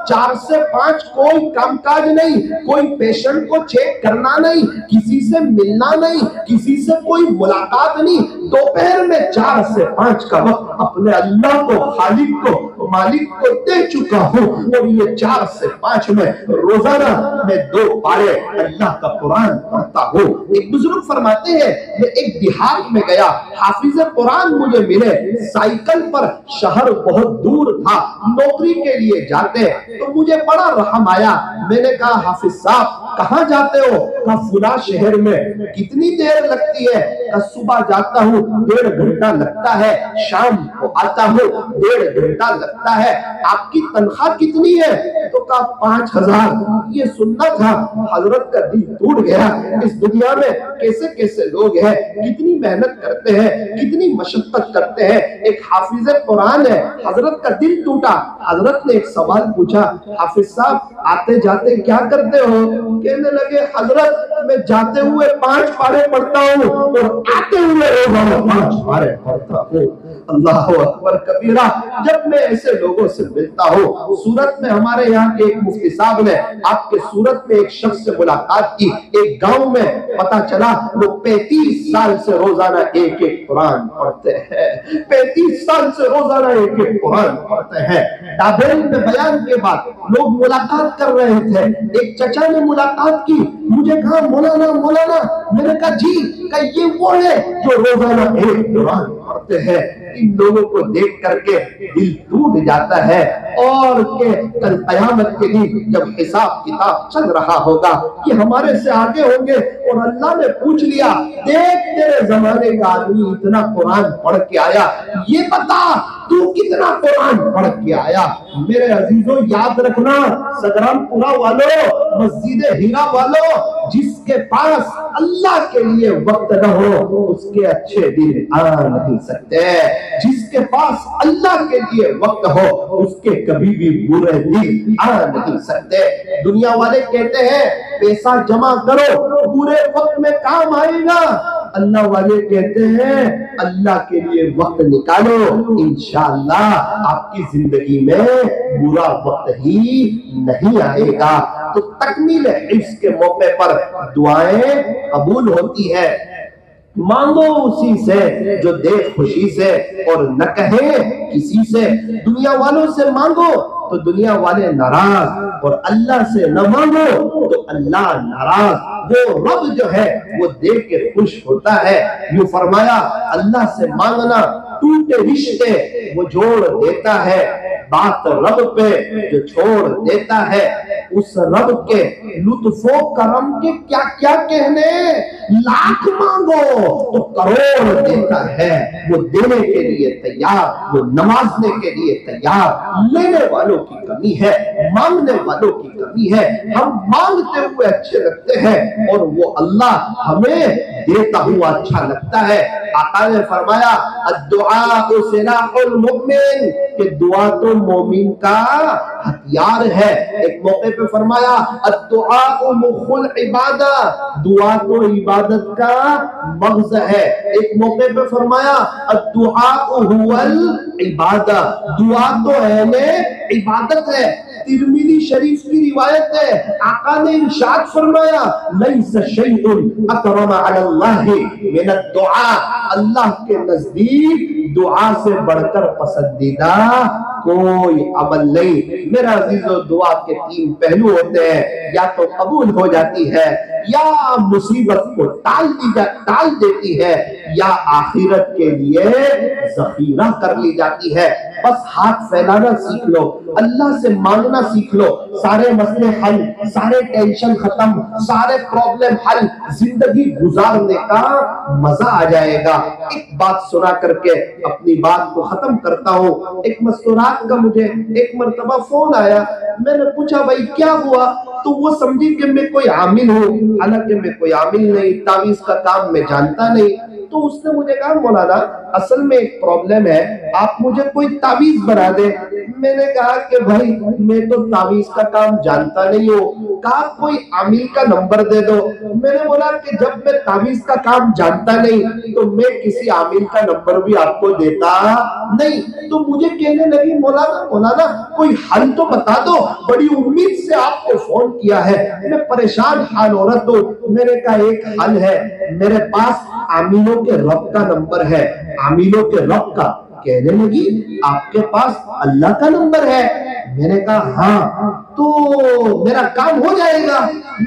4 سے 5 کوئی کام کاج نہیں کوئی پیشنٹ کو چیک کرنا نہیں کسی سے ملنا نہیں کسی سے کوئی ملاقات نہیں دوپہر میں 4 سے 5 کا وقت اپنے اللہ کو خالق کو مالک کو دے چکا ہوں اور یہ 4 سے 5 میں روزانہ میں 2 پارے اللہ کا قرآن پڑھتا ہوں ایک بزرگ فرماتے ہیں میں ایک دیہات میں گیا حافظ قرآن مجھے ملے سائیکل پر شہر بہت دور تھا نوکری کے لیے جاتے تو مجھے بڑا رحم آیا میں نے کہا حافظ صاحب کہاں جاتے ہو کہا فلاں شہر میں کتنی دیر لگتی ہے کہا صبح جاتا ہوں 1.5 گھنٹہ لگتا ہے شام کو آتا ہوں 1.5 گھنٹہ لگتا ہے آپ کی تنخواہ کتنی ہے تو کہا 5,000 یہ سننا تھا حضرت کا دل ٹوٹ گیا اس دنیا میں کیسے کیسے لوگ ہیں کتنی محنت کرتے ہیں کتنی مشقت کرتے ہیں ایک حافظ قرآن ہے حضرت کا دل ٹوٹا حضرت نے ایک سوال پوچھا حافظ صاحب آتے جاتے کیا کرتے ہو کہنے لگے حضرت میں جاتے ہوئے 5 پارے پڑھتا ہوں اور آتے ہوئے روزانہ 5 پارے پڑھتا ہوں اللہ اکبر کبیرہ جب میں ایسے لوگوں سے ملتا ہوں سورت میں ہمارے یہاں کے ایک مفتی صاحب نے آپ کے سورت میں ایک شخص سے ملاقات کی ایک گاؤں میں پتا چلا وہ 35 سال سے روزانہ ایک قرآن پڑھتے ہیں 35 سال سے روزانہ ایک قرآن پڑھتے ہیں ڈابیل میں بیان کے بعد لوگ ملاقات کر رہے تھے ایک چچا نے ملاقات کی مجھے کہا مولانا میں نے کہا جی کہ یہ وہ ہے جو روزانہ ایک قرآن پڑھتے ہیں ان لوگوں کو دیکھ کر کے دل ٹوٹ جاتا ہے اور کہ کل قیامت کے دن جب حساب کتاب چل رہا ہوگا یہ ہمارے سے آگے ہوں گے اور اللہ نے پوچھ لیا دیکھ تیرے زمانے کا آدمی اتنا قرآن پڑھ کے آیا یہ بتا تو کتنا قرآن پڑھ کے آیا میرے عزیزوں یاد رکھنا سگرام پورا والو مسجد ہیرا والو جس کے پاس اللہ کے لیے وقت نہ ہو اس کے اچھے دن آ نہیں سکتے جس کے پاس اللہ کے لیے وقت ہو اس کے کبھی بھی برے دن آ نہیں سکتے دنیا والے کہتے ہیں پیسہ جمع کرو برے وقت میں کام آئے گا اللہ والے کہتے ہیں اللہ کے لیے وقت نکالو انشاءاللہ آپ کی زندگی میں برا وقت ہی نہیں آئے گا تو تکمیل حفظ کے موقع پر دعائیں قبول ہوتی ہے مانگو اسی سے جو دے خوشی سے اور نہ کہے کسی سے دنیا والوں سے مانگو تو دنیا والے ناراض اور اللہ سے نہ مانگو تو اللہ ناراض وہ رب جو ہے وہ دے کے خوش ہوتا ہے یوں فرمایا اللہ سے مانگنا ٹوٹے رشتے وہ جوڑ دیتا ہے بات رب پہ جو چھوڑ دیتا ہے اس رب کے لطف و کرم کے کیا کیا کہنے لاکھ مانگو تو کروڑ دیتا ہے وہ دینے کے لیے تیار وہ نوازنے کے لیے تیار لینے والوں کی کمی ہے مانگنے والوں کی کمی ہے ہم مانگتے ہوئے اچھے لگتے ہیں اور وہ اللہ ہمیں دیتا ہوا اچھا لگتا ہے آقا نے فرمایا الدعاء سلاح المؤمن کہ دعا تو مومن کا ہتھیار ہے ایک موقع پہ فرمایا الدعاء مخ العبادہ دعا تو عبادت کا مغز ہے ایک موقع پہ فرمایا الدعاء هو العبادہ دعا تو عین عبادت ہے ترمذی شریف کی روایت ہے آقا نے ارشاد فرمایا لیس شیء اکرم علی اللہ من الدعاء اللہ کے نزدیک دعا سے بڑھ کر پسندیدہ کوئی عمل نہیں میرا عزیزو دعا کے 3 پہلو ہوتے ہیں یا تو قبول ہو جاتی ہے یا مصیبت کو ٹال دیتی ہے یا آخرت کے لیے ذخیرہ کر لی جاتی ہے۔ بس ہاتھ پھیلانا سیکھ لو، اللہ سے مانگنا سیکھ لو، سارے مسئلے حل، سارے ٹینشن ختم، سارے پرابلم حل، زندگی گزارنے کا مزہ آ جائے گا۔ ایک بات سنا کر کے اپنی بات کو ختم کرتا ہوں۔ ایک مستورات کا مجھے ایک مرتبہ فون آیا، میں نے پوچھا بھائی کیا ہوا؟ تو وہ سمجھی کہ میں کوئی عامل ہوں، حالانکہ میں کوئی عامل نہیں، تعویذ کا کام میں جانتا نہیں۔ تو اس نے مجھے کہا مولانا اصل میں ایک پرابلم ہے، آپ مجھے کوئی تعویذ بنا دیں۔ میں نے کہا کہ بھائی میں تو تعویذ کا کام جانتا نہیں ہوں، کہا کوئی عامل کا نمبر دے دو۔ میں نے بولا کہ جب میں تعویذ کا کام جانتا نہیں تو میں کسی عامل کا نمبر بھی آپ کو دیتا نہیں۔ تو مجھے کہنے لگی مولانا کوئی حل تو بتا دو، بڑی امید سے آپ کو فون کیا ہے، میں پریشان حال عورت ہوں۔ میں نے کہا ایک حل ہے، میرے پاس عاملوں کے رب کا نمبر ہے، عاملوں کے رب کا۔ کہنے لگی آپ کے پاس اللہ کا نمبر ہے؟ میں نے کہا ہاں، تو میرا کام ہو جائے گا؟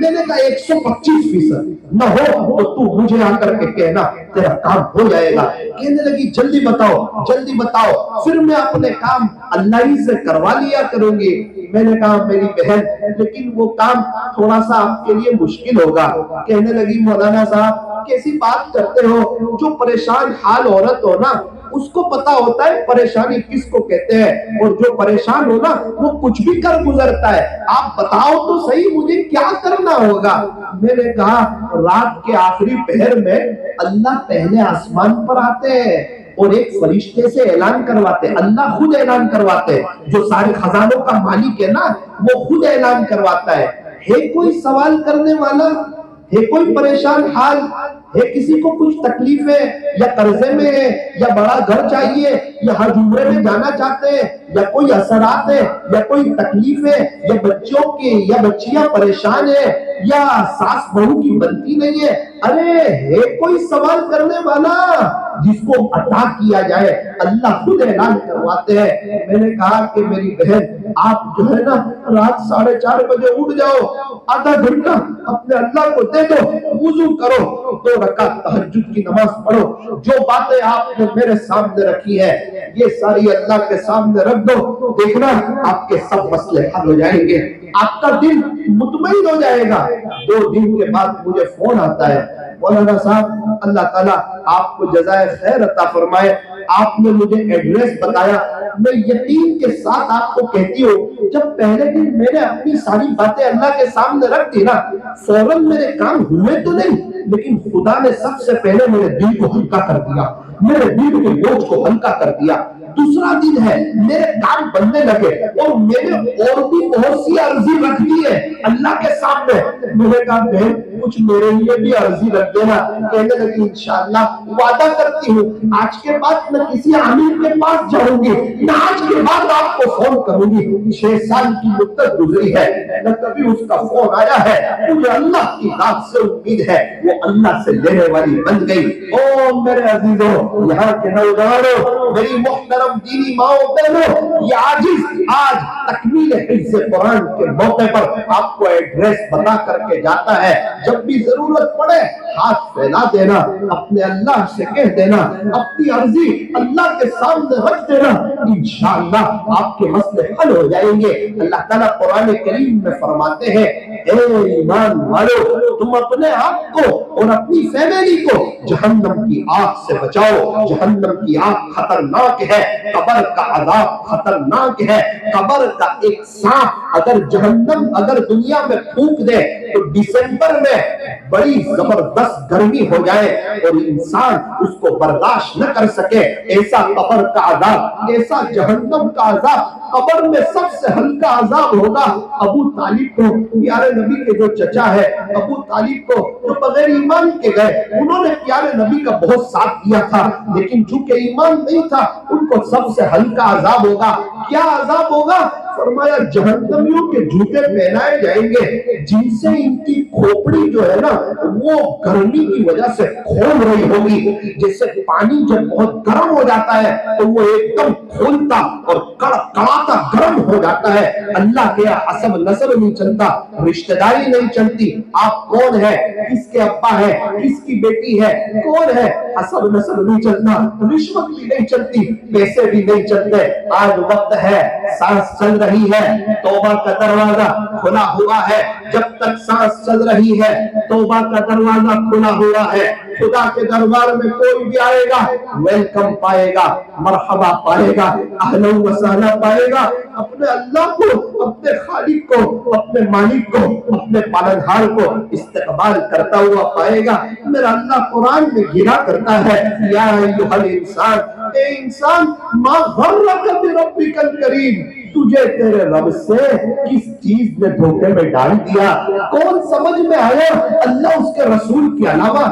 میں نے کہا 125% نہ ہو تو تو مجھے آ کر کے کہنا، تیرا کام ہو جائے گا۔ کہنے لگی جلدی بتاؤ جلدی بتاؤ، پھر میں اپنے کام اللہ ہی سے کروا لیا کروں گی۔ میں نے کہا میری بہن لیکن وہ کام تھوڑا سا آپ کے لیے مشکل ہوگا۔ کہنے لگی مولانا صاحب کیسی بات کرتے ہو، جو پریشان حال عورت ہو نا اس کو پتا ہوتا ہے پریشانی کس کو کہتے ہیں، اور جو پریشان ہو نا وہ کچھ بھی کر گزرتا ہے۔ آپ بتاؤ تو صحیح مجھے کیا کرنا ہوگا؟ میں نے کہا رات کے آخری پہر میں اللہ پہلے آسمان پر آتے ہیں اور ایک فرشتے سے اعلان کرواتے، اللہ خود اعلان کرواتے، جو سارے خزانوں کا مالک ہے نا وہ خود اعلان کرواتا ہے کوئی سوال کرنے والا ہے، کوئی پریشان حال ہے، کسی کو کچھ تکلیف ہے یا قرضے میں ہے یا بڑا گھر چاہیے یا حج عمرے میں جانا چاہتے ہیں یا کوئی اثرات ہے یا کوئی تکلیف ہے یا بچوں کے یا بچیاں پریشان ہیں یا ساس بہو کی بنتی نہیں ہے، ارے ہے کوئی سوال کرنے والا جس کو عطا کیا جائے؟ اللہ خود اعلان کرواتے ہیں۔ میں نے کہا کہ میری بہن آپ جو ہے نا رات 4:30 بجے اٹھ جاؤ، آدھا گھنٹہ اپنے اللہ کو دے دو، وضو کرو، 2 رکعت تہجد کی نماز پڑھو، جو باتیں آپ نے میرے سامنے رکھی ہے یہ ساری اللہ کے سامنے رکھ دو، دیکھنا آپ کے سب مسئلے حل ہو جائیں گے، آپ کا دل مطمئن ہو جائے گا۔ 2 دن کے بعد مجھے فون آتا ہے، مولانا صاحب اللہ تعالیٰ آپ کو جزائے خیر عطا فرمائے، آپ نے مجھے ایڈریس بتایا، میں یقین کے ساتھ آپ کو کہتی ہوں جب پہلے دن میں نے اپنی ساری باتیں اللہ کے سامنے رکھ دی نا فوراً میرے کام ہوئے تو نہیں، لیکن خدا نے سب سے پہلے میرے دل کو ہلکا کر دیا، میرے دل کے بوجھ کو ہلکا کر دیا۔ دوسرا دن ہے میرے کام بننے لگے اور میں نے اور بھی بہت سی عرضی رکھ دی ہے اللہ کے سامنے۔ میں نے کہا بہن کچھ میرے لیے بھی عرضی رکھ دینا۔ کہنے لگی انشاءاللہ وعدہ کرتی ہوں آج کے بعد میں کسی عامل کے پاس جاؤں گی نہ آج کے بعد آپ کو فون کروں گی۔ 6 سال کی مدت گزری ہے نہ کبھی اس کا فون آیا ہے، مجھے اللہ کی ذات سے امید ہے وہ اللہ سے لینے والی بن گئی۔ او میرے عزیزوں، یہاں کے نوجوانوں، میری محترم دینی ماؤں بہنوں، یہ عاجز آج تکمیل حفظ قرآن کے موقع پر آپ کو ایڈریس بتا کر کے جاتا ہے، جب بھی ضرورت پڑے ہاتھ پھیلا دینا، اپنے اللہ سے کہہ دینا، اپنی عرضی اللہ کے سامنے رکھ دینا، انشاءاللہ آپ کے مسئلے حل ہو جائیں گے۔ اللہ تعالیٰ قرآن کریم میں فرماتے ہیں اے ایمان والو تم اپنے آپ کو اور اپنی فیملی کو جہنم کی آگ سے بچاؤ۔ جہنم کی آگ خطرناک ہے، قبر کا عذاب خطرناک ہے، قبر کا ایک سانپ اگر جہنم اگر دنیا میں پھونک دے تو دسمبر میں بڑی زبردست گرمی ہو جائے اور انسان اس کو برداشت نہ کر سکے، ایسا قبر کا عذاب، ایسا جہنم کا عذاب قبر میں سب سے ہلکا عذاب ہوگا۔ ابو طالب کو، پیارے نبی کے جو چچا ہے ابو طالب کو، جو بغیر ایمان کے گئے، انہوں نے پیارے نبی کا بہت ساتھ دیا تھا لیکن چونکہ ایمان نہیں تھا ان کو سب سے ہلکا عذاب ہوگا۔ کیا عذاب ہوگا فرمایا جہنمیوں کے جوتے پہنائے جائیں گے جن سے ان کی کھوپڑی جو ہے نا وہ گرمی کی وجہ سے کھول رہی ہوگی، جیسے پانی جب بہت گرم ہو جاتا ہے تو وہ ایک دم کھولتا اور کڑاتا گرم ہو جاتا ہے۔ اللہ کے حسب نسل نہیں چلتا، رشتہ داری نہیں چلتی، آپ کون ہے، کس کے ابا ہے، کس کی بیٹی ہے، کون ہے، حسب نسل نہیں چلتا، رشوت بھی نہیں چلتی، پیسے بھی نہیں چلتے۔ آج وقت ہے، سانس چل رہی ہے، توبہ کا دروازہ کھلا ہوا ہے۔ جب تک سانس چل رہی ہے توبہ کا دروازہ کھلا ہوا ہے۔ خدا کے دربار میں کوئی بھی آئے گا ویلکم پائے گا، مرحبا پائے گا، اہلا و سہلا پائے گا۔ اپنے اللہ کو، اپنے خالق کو، اپنے مالک کو، اپنے پالنہار کو استقبال کرتا ہوا پائے گا۔ میرا اللہ قرآن میں گھرا کرتا ہے، یا ایھا الانسان، اے انسان، ما غرک بربک الکریم، تجھے تیرے رب سے کس چیز نے دھوکے میں ڈال دیا؟ کون سمجھ میں آیا اللہ اس کے رسول کے علاوہ؟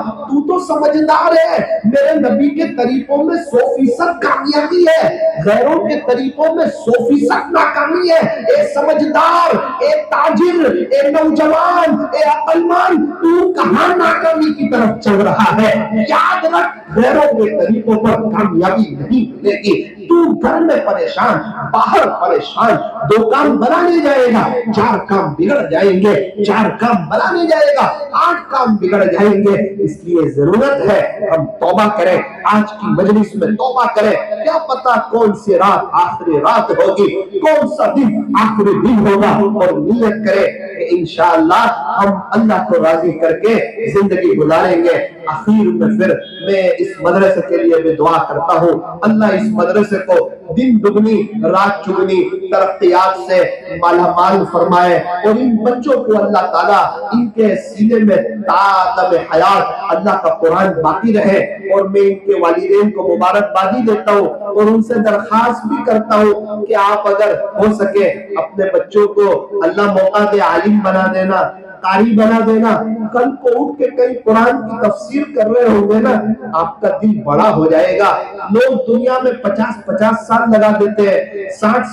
تو سمجھدار ہے، میرے نبی کے طریقوں میں 100% کامیابی ہے، غیروں کے طریقوں میں 100% ناکامی ہے۔ اے سمجھدار، اے تاجر، اے نوجوان، اے عقلمند، تو کہاں ناکامی کی طرف چل رہا ہے؟ یاد رکھ، غیروں کے طریقوں پر کامیابی نہیں ملے گی۔ تو گھر میں پریشان، باہر پریشان، 2 کام بنانے جائے گا 4 کام بگڑ جائیں گے، 4 کام بنانے جائے گا 8 کام بگڑ جائیں گے۔ اس لیے ضرورت ہے ہم توبہ کریں، آج کی مجلس میں توبہ کریں۔ کیا پتا کون سی رات آخری رات ہوگی، کون سا دن آخری دن ہوگا، اور نیت کریں کہ انشاءاللہ ہم اللہ کو راضی کر کے زندگی گزاریں گے۔ آخر میں پھر میں اس مدرسے کے لیے بھی دعا کرتا ہوں، اللہ اس مدرسے کو دن دگنی رات چگنی ترقیات سے مالا مال فرمائے، اور ان بچوں کو اللہ تعالیٰ ان کے سینے میں تادم حیات اللہ کا قرآن باقی رہے۔ اور میں ان کے والدین کو مبارکبادی دیتا ہوں، اور ان سے درخواست بھی کرتا ہوں کہ آپ اگر ہو سکے اپنے بچوں کو اللہ موقع دے عالم بنا دینا، قاری بنا دینا۔ کل کو اٹھ کے کئی قرآن کی تفسیر کر رہے ہوں گے نا، آپ کا دل بڑا ہو جائے گا۔ لوگ دنیا میں 50 سال لگا دیتے ہیں، 60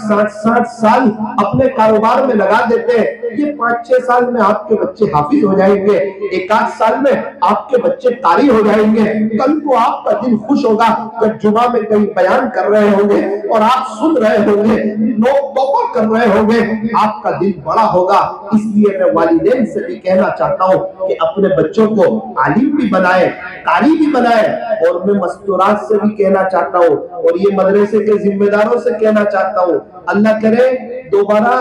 سال اپنے کاروبار میں لگا دیتے ہیں۔ یہ 5-6 سال میں آپ کے بچے حافظ ہو جائیں گے، 1-8 سال میں آپ کے بچے قاری ہو جائیں گے۔ کل کو آپ کا دل خوش ہوگا جب جمعہ میں کہیں بیان کر رہے ہوں گے اور آپ سن رہے ہوں گے، لوگ توبہ کر رہے ہوں گے، آپ کا دل بڑا ہوگا۔ اس لیے میں والدین سے بھی کہنا چاہتا ہوں کہ اپنے بچوں کو عالم بھی بنائے، قاری بھی بنائے، اور میں مستورات سے بھی کہنا چاہتا ہوں، اور یہ مدرسے کے ذمہ داروں سے کہنا چاہتا ہوں، اللہ کرے دوبارہ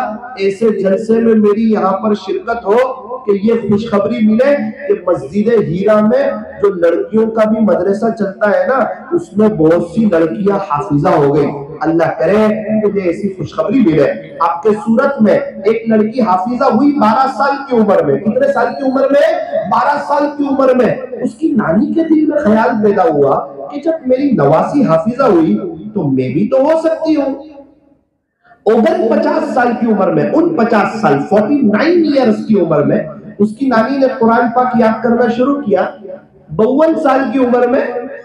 ایسے جلسے میں میری یہاں پر شرکت ہو کہ یہ خوشخبری ملے کہ مسجد ہیرا میں جو لڑکیوں کا بھی مدرسہ چلتا ہے نا، اس میں بہت سی لڑکیاں حافظہ ہو گئی۔ اللہ کرے مجھے ایسی خوشخبری ملے۔ آپ کے صورت میں ایک لڑکی حافظہ ہوئی 12 سال کی عمر میں۔ کتنے سال کی عمر میں؟ 12 سال کی عمر میں۔ اس کی نانی کے دل میں خیال پیدا ہوا کہ جب میری نواسی حافظہ ہوئی تو میں بھی تو ہو سکتی ہوں۔ 49 سال کی عمر میں، 49 سال 49 ایئرز کی عمر میں اس کی نانی نے قرآن پاک یاد کرنا شروع کیا۔ 52 سال کی عمر میں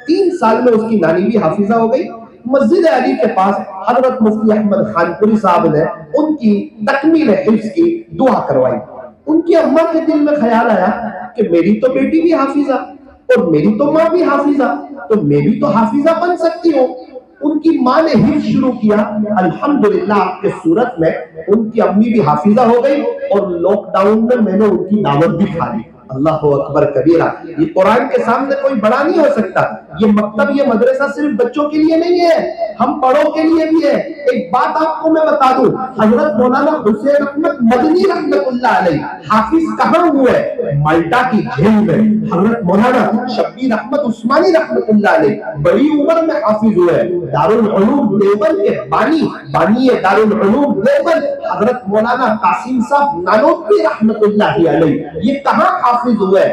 3 سال میں اس کی نانی بھی حافظہ ہو گئی۔ مسجد علی کے پاس حضرت مفتی احمد خان پوری صاحب نے ان کی تکمیل حفظ کی دعا کروائی۔ ان کی اماں کے دل میں خیال آیا کہ میری تو بیٹی بھی حافظہ اور میری تو ماں بھی حافظہ، تو میں بھی تو حافظہ بن سکتی ہوں۔ ان کی ماں نے حفظ شروع کیا، الحمدللہ آپ کے صورت میں ان کی امی بھی حافظہ ہو گئی، اور لاک ڈاؤن میں نے ان کی دعوت بھی کھا لی۔ اللہ اکبر کبیرہ۔ یہ قرآن کے سامنے کوئی بڑا نہیں ہو سکتا۔ یہ مکتب، یہ مدرسہ صرف بچوں کے لیے نہیں ہے، ہم بڑوں کے لیے بھی ہے۔ ایک بات آپ کو میں بتا دوں، حضرت مولانا حسین احمد مدنی رحمت اللہ علیہ حافظ کہاں ہوئے؟ مالٹا کی جیل میں۔ حضرت مولانا شبیر احمد عثمانی رحمت اللہ علیہ بڑی عمر میں حافظ ہوئے۔ دارالعلوم دیوبند کے بانی دارالعلوم دیوبند حضرت مولانا قاسم صاحب نانوتوی رحمت اللہ علیہ، یہ کہاں حافظ ہوئے؟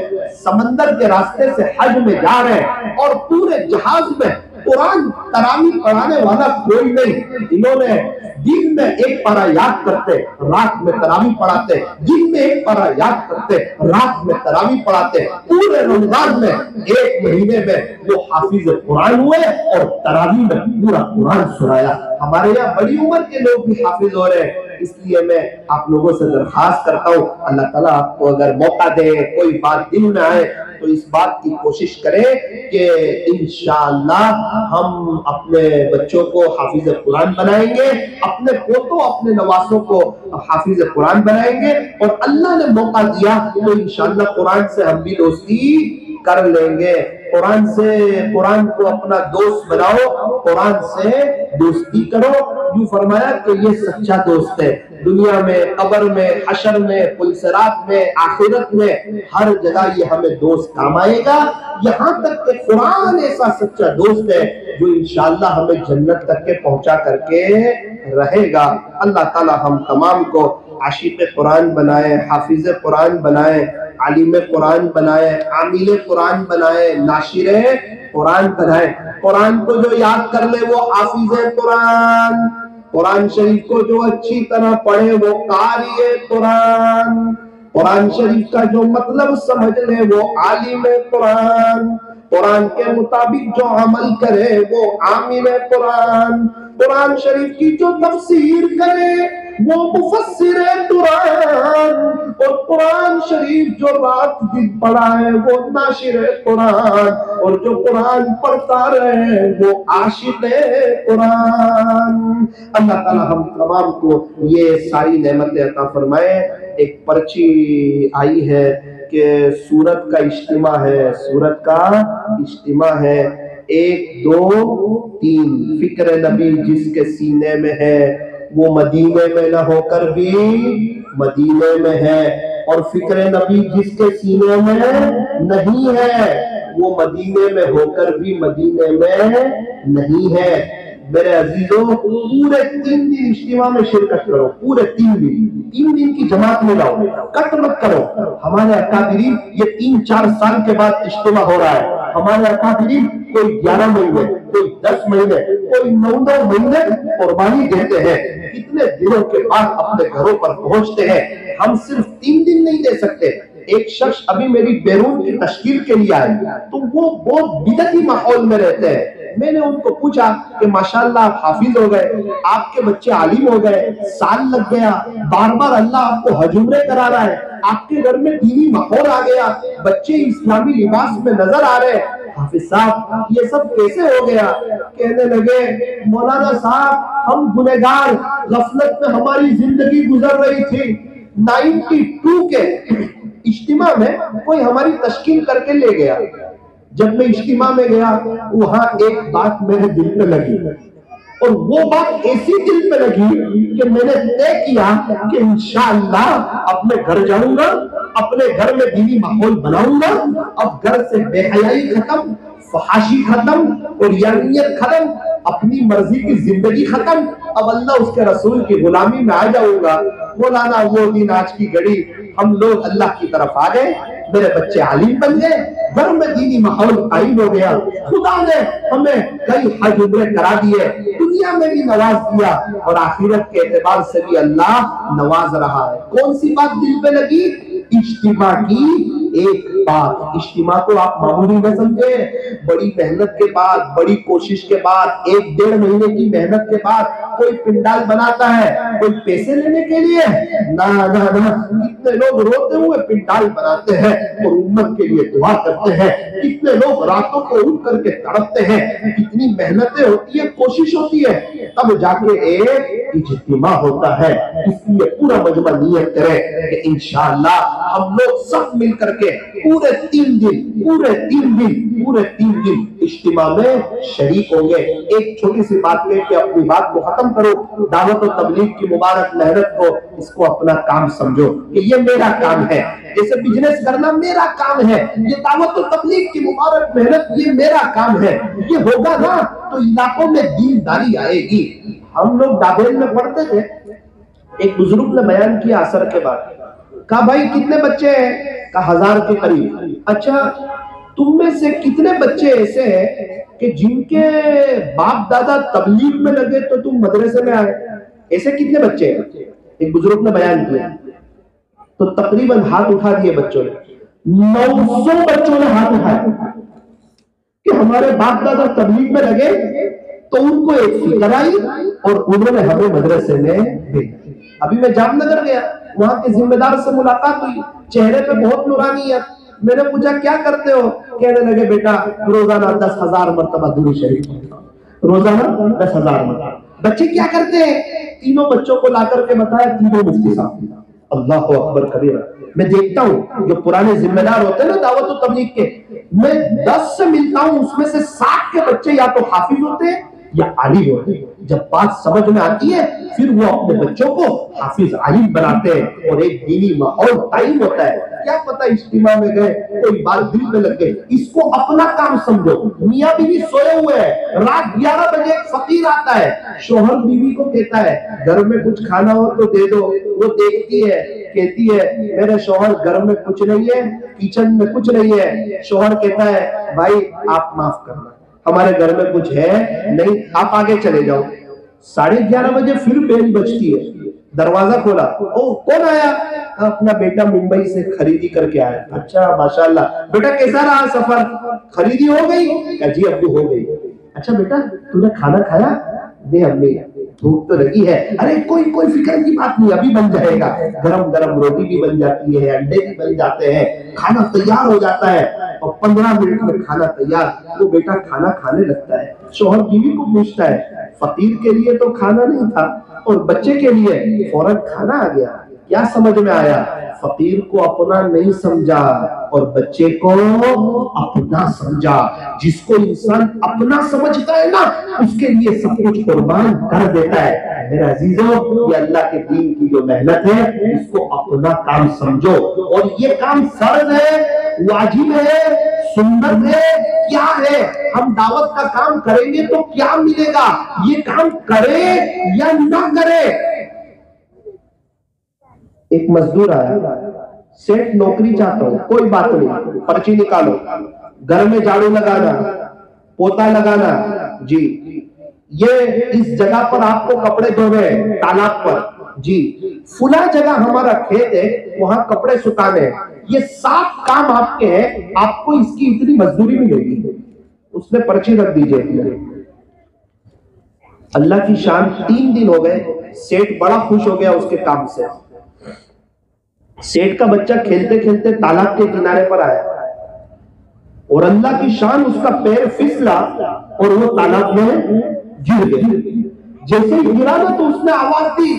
سمندر کے راستے سے حج میں جا رہے ہیں، اور پورے جہاز میں قرآن تراویح پڑھانے والا کوئی نہیں۔ انہوں نے دن میں ایک پارہ یاد کرتے، رات میں تراویح پڑھاتے، دن میں ایک پارہ یاد کرتے، رات میں تراویح پڑھاتے۔ پورے رمضان میں 1 مہینے میں وہ حافظ قرآن ہوئے اور تراویح میں پورا قرآن سنایا۔ ہمارے یہاں بڑی عمر کے لوگ بھی حافظ ہو رہے ہیں۔ اس لیے میں آپ لوگوں سے درخواست کرتا ہوں، اللہ تعالیٰ آپ کو اگر موقع دے، کوئی بات دل میں آئے تو اس بات کی کوشش کریں کہ انشاءاللہ ہم اپنے بچوں کو حافظ قرآن بنائیں گے، اپنے پوتوں اپنے نواسوں کو حافظ قرآن بنائیں گے، اور اللہ نے موقع دیا تو انشاءاللہ قرآن سے ہم بھی دوستی کر لیں گے۔ قرآن کو اپنا دوست بناؤ، قرآن سے دوستی کرو۔ یوں فرمایا کہ یہ سچا دوست ہے، دنیا میں، قبر میں، حشر میں، پل صراط میں، آخرت میں، ہر جگہ یہ ہمیں دوست کام آئے گا، یہاں تک کہ قرآن ایسا سچا دوست ہے جو انشاءاللہ ہمیں جنت تک کے پہنچا کر کے رہے گا۔ اللہ تعالی ہم تمام کو عاشق قرآن بنائے، حافظ قرآن بنائے، عالم قرآن بنائے، عامل قرآن بنائے، ناشر قرآن بنائے۔ قرآن کو جو یاد کر لے وہ حافظ قرآن، قرآن شریف کو جو اچھی طرح پڑھے وہ قاری قرآن، قرآن شریف کا جو مطلب سمجھ لے وہ عالم قرآن، قرآن کے مطابق جو عمل کرے وہ عامل قرآن، قرآن شریف کی جو تفسیر کرے وہ مفسر قرآن، اور قرآن شریف جو رات دن پڑھائے وہ ناشر قرآن، اور جو قرآن پڑھتا رہے وہ عاشق قرآن۔ اللہ تعالی ہم تمام کو یہ ساری نعمتیں عطا فرمائے۔ ایک پرچی آئی ہے کہ سورت کا اجتماع ہے، سورت کا اجتماع ہے، 1 2 3 فکر نبی جس کے سینے میں ہے وہ مدینے میں نہ ہو کر بھی مدینے میں ہے، اور فکر نبی جس کے سینے میں نہیں ہے وہ مدینے میں ہو کر بھی مدینے میں نہیں ہے۔ میرے عزیزوں، پورے 3 دن اجتماع میں شرکت کرو، پورے 3 دن کی جماعت میں لاؤ، کٹ مت کرو۔ ہمارے اکابرین یہ 3-4 سال کے بعد اجتماع ہو رہا ہے، ہمارے اکابرین کوئی 11 مہینے، کوئی 10 مہینے، کوئی 9 مہینے قربانی دیتے ہیں، کتنے دنوں کے بعد اپنے گھروں پر پہنچتے ہیں۔ ہم صرف 3 دن نہیں دے سکتے۔ ایک شخص ابھی میری بیرون کی تشکیل کے لیے آئے تو وہ بہت بدعتی ماحول میں رہتے ہیں۔ میں نے ان کو پوچھا کہ ماشاءاللہ آپ حافظ ہو گئے، آپ کے بچے عالم ہو گئے، سال لگ گیا، بار بار اللہ آپ کو حج عمرے کرا رہا ہے، آپ کے گھر میں دینی ماحول آ گیا، بچے اسلامی لباس میں نظر آ رہے ہیں، حافظ صاحب یہ سب کیسے ہو گیا؟ کہنے لگے مولانا صاحب ہم گنہگار، غفلت میں ہماری زندگی گزر رہی تھی۔ 92 کے اجتماع میں کوئی ہماری تشکیل کر کے لے گیا، جب میں اجتماع میں گیا وہاں ایک بات میرے دل پہ لگی، اور وہ بات ایسی دل پہ لگی کہ میں نے طے کیا کہ انشاءاللہ اب میں گھر جاؤں گا، اپنے گھر میں دینی ماحول بناؤں گا، اب گھر سے بے حیائی ختم، فحاشی ختم، اور یانیت ختم، اپنی مرضی کی زندگی ختم، اب اللہ اس کے رسول کی غلامی میں آ جاؤں گا۔ مولانا وہ دن آج کی گھڑی ہم لوگ اللہ کی طرف آ گئے، میرے بچے عالم بن گئے، گھر میں دینی ماحول قائم ہو گیا، خدا نے ہمیں کئی حج عمرے کرا دیے، دنیا میں بھی نواز دیا، اور آخرت کے اعتبار سے بھی اللہ نواز رہا ہے۔ کون سی بات دل پہ لگی؟ اجتماع کی ایک بات۔ اجتماع کو آپ معمولی نہ سمجھے، بڑی محنت کے بعد، بڑی کوشش کے بعد، 1-1.5 مہینے کی محنت کے بعد کوئی پنڈال بناتا ہے، کوئی پیسے لینے کے لیے؟ نہ نہ نہ، کتنے لوگ روتے ہوئے پنڈال بناتے ہیں اور امت کے لیے دعا کرتے ہیں، کتنے لوگ راتوں کو اٹھ کر کے تڑپتے ہیں، کتنی محنتیں ہوتی ہیں، کوشش ہوتی ہے، تب جا کے ایک اجتماع ہوتا ہے۔ اس لیے پورا مجمع نیت کرے کہ انشاءاللہ ہم لوگ سب مل کر کے پورے 3 دن اجتماع میں شریک ہوں گے۔ ایک چھوٹی سی بات کہہ کے اپنی بات کو ختم کرو۔ دعوت و تبلیغ کی مبارک محنت کو اس کو اپنا کام سمجھو کہ یہ میرا کام ہے، جیسے بزنس کرنا میرا کام ہے، یہ دعوت و تبلیغ کی مبارک محنت یہ میرا کام ہے۔ یہ ہوگا نا تو علاقوں میں دینداری آئے گی۔ ہم لوگ دابیل میں پڑھتے تھے، ایک بزرگ نے بیان کیا عصر کے بعد، کہا بھائی کتنے بچے ہیں؟ کہا 1000 کے قریب۔ اچھا تم میں سے کتنے بچے ایسے ہیں کہ جن کے باپ دادا تبلیغ میں لگے تو تم مدرسے میں آئے؟ ایسے کتنے بچے ہیں؟ ایک بزرگ نے بیان کیا تو تقریباً ہاتھ اٹھا دیے بچوں نے، 900 بچوں نے ہاتھ اٹھائے کہ ہمارے باپ دادا تبلیغ میں لگے تو ان کو ایک فکر آئی اور انہوں نے ہمیں مدرسے میں بھیجا۔ ابھی میں جام نگر گیا, وہاں کے ذمہ دار سے ملاقات ہوئی, چہرے پہ بہت نورانیت. میں نے پوچھا کیا کرتے ہو؟ کہنے لگے بیٹا روزانہ 10,000 مرتبہ درود شریف پڑھتا ہوں, روزانہ 10,000 مرتبہ. بچے کیا کرتے ہیں؟ تینوں بچوں کو لا کر کے بتایا, تینوں مفتی صاحب. اللہ اکبر کبیرہ. میں دیکھتا ہوں جو پرانے ذمہ دار ہوتے ہیں نا دعوت و تبلیغ کے, میں 10 سے ملتا ہوں, اس میں سے 60 کے بچے یا تو حافظ ہوتے ہیں یا عالم ہوتے ہیں. جب بات سمجھ میں آتی ہے پھر وہ اپنے بچوں کو حافظ عالم بناتے ہیں, اور ایک دینی ماحول قائم ہوتا ہے. کیا پتہ اجتماع میں گئے کوئی بات دل پہ لگ گئی, اس کو اپنا کام سمجھو. میاں بیوی سوئے ہوئے ہیں, رات 11 بجے ایک فقیر آتا ہے, شوہر بیوی کو کہتا ہے گھر میں کچھ کھانا ہو تو دے دو. وہ دیکھتی ہے, کہتی ہے میرے شوہر گھر میں کچھ نہیں ہے, کچن میں کچھ نہیں ہے. شوہر کہتا ہے بھائی آپ معاف کرنا, ہمارے گھر میں کچھ ہے نہیں, آپ آگے چلے جاؤ. 11:30 بجے پھر بیل بجتی ہے, دروازہ کھولا, او کون آیا؟ اپنا بیٹا ممبئی سے خریدی کر کے آیا. اچھا ماشاءاللہ, بیٹا کیسا رہا سفر؟ خریدی ہو گئی؟ جی ابو ہو گئی. اچھا بیٹا تو نے کھانا کھایا؟ نہیں امی بھوک تو لگی ہے. ارے کوئی فکر کی بات نہیں, ابھی بن جائے گا. گرم گرم روٹی بھی بن جاتی ہے, انڈے بھی بن جاتے ہیں, کھانا تیار ہو جاتا ہے, اور 15 منٹ میں کھانا تیار. وہ بیٹا کھانا کھانے لگتا ہے. شوہر بیوی کو پوچھتا ہے فقیر کے لیے تو کھانا نہیں تھا اور بچے کے لیے فوراً کھانا آ گیا. کیا سمجھ میں آیا؟ فقیر کو اپنا نہیں سمجھا اور بچے کو اپنا سمجھا. جس کو انسان اپنا سمجھتا ہے نا اس کے لیے سب کچھ قربان کر دیتا ہے. میرے عزیزوں, یہ اللہ کے دین کی جو محنت ہے اس کو اپنا کام سمجھو. اور یہ کام فرض ہے, واجب ہے, سنت ہے, کیا ہے؟ ہم دعوت کا کام کریں گے تو کیا ملے گا؟ یہ کام کرے یا نہ کرے. ایک مزدور آیا, سیٹ نوکری چاہتا ہوں. کوئی بات نہیں, پرچی نکالو. گھر میں جھاڑو لگانا, پوتا لگانا, جی یہ اس جگہ پر آپ کو کپڑے دھونے ہیں, تالاب پر, جی فلاں جگہ ہمارا کھیت ہے وہاں کپڑے سکھانے ہیں. یہ 7 کام آپ کے ہیں, آپ کو اس کی اتنی مزدوری ملے گی. اس نے پرچی رکھ دیجئے. اللہ کی شان, 3 دن ہو گئے, سیٹ بڑا خوش ہو گیا اس کے کام سے. سیٹ کا بچہ کھیلتے کھیلتے تالاب کے کنارے پر آیا اور اللہ کی شان اس کا پیر پھسلا اور وہ تالاب میں گر گیا. جیسے ہی گرا نا تو اس نے آواز دی,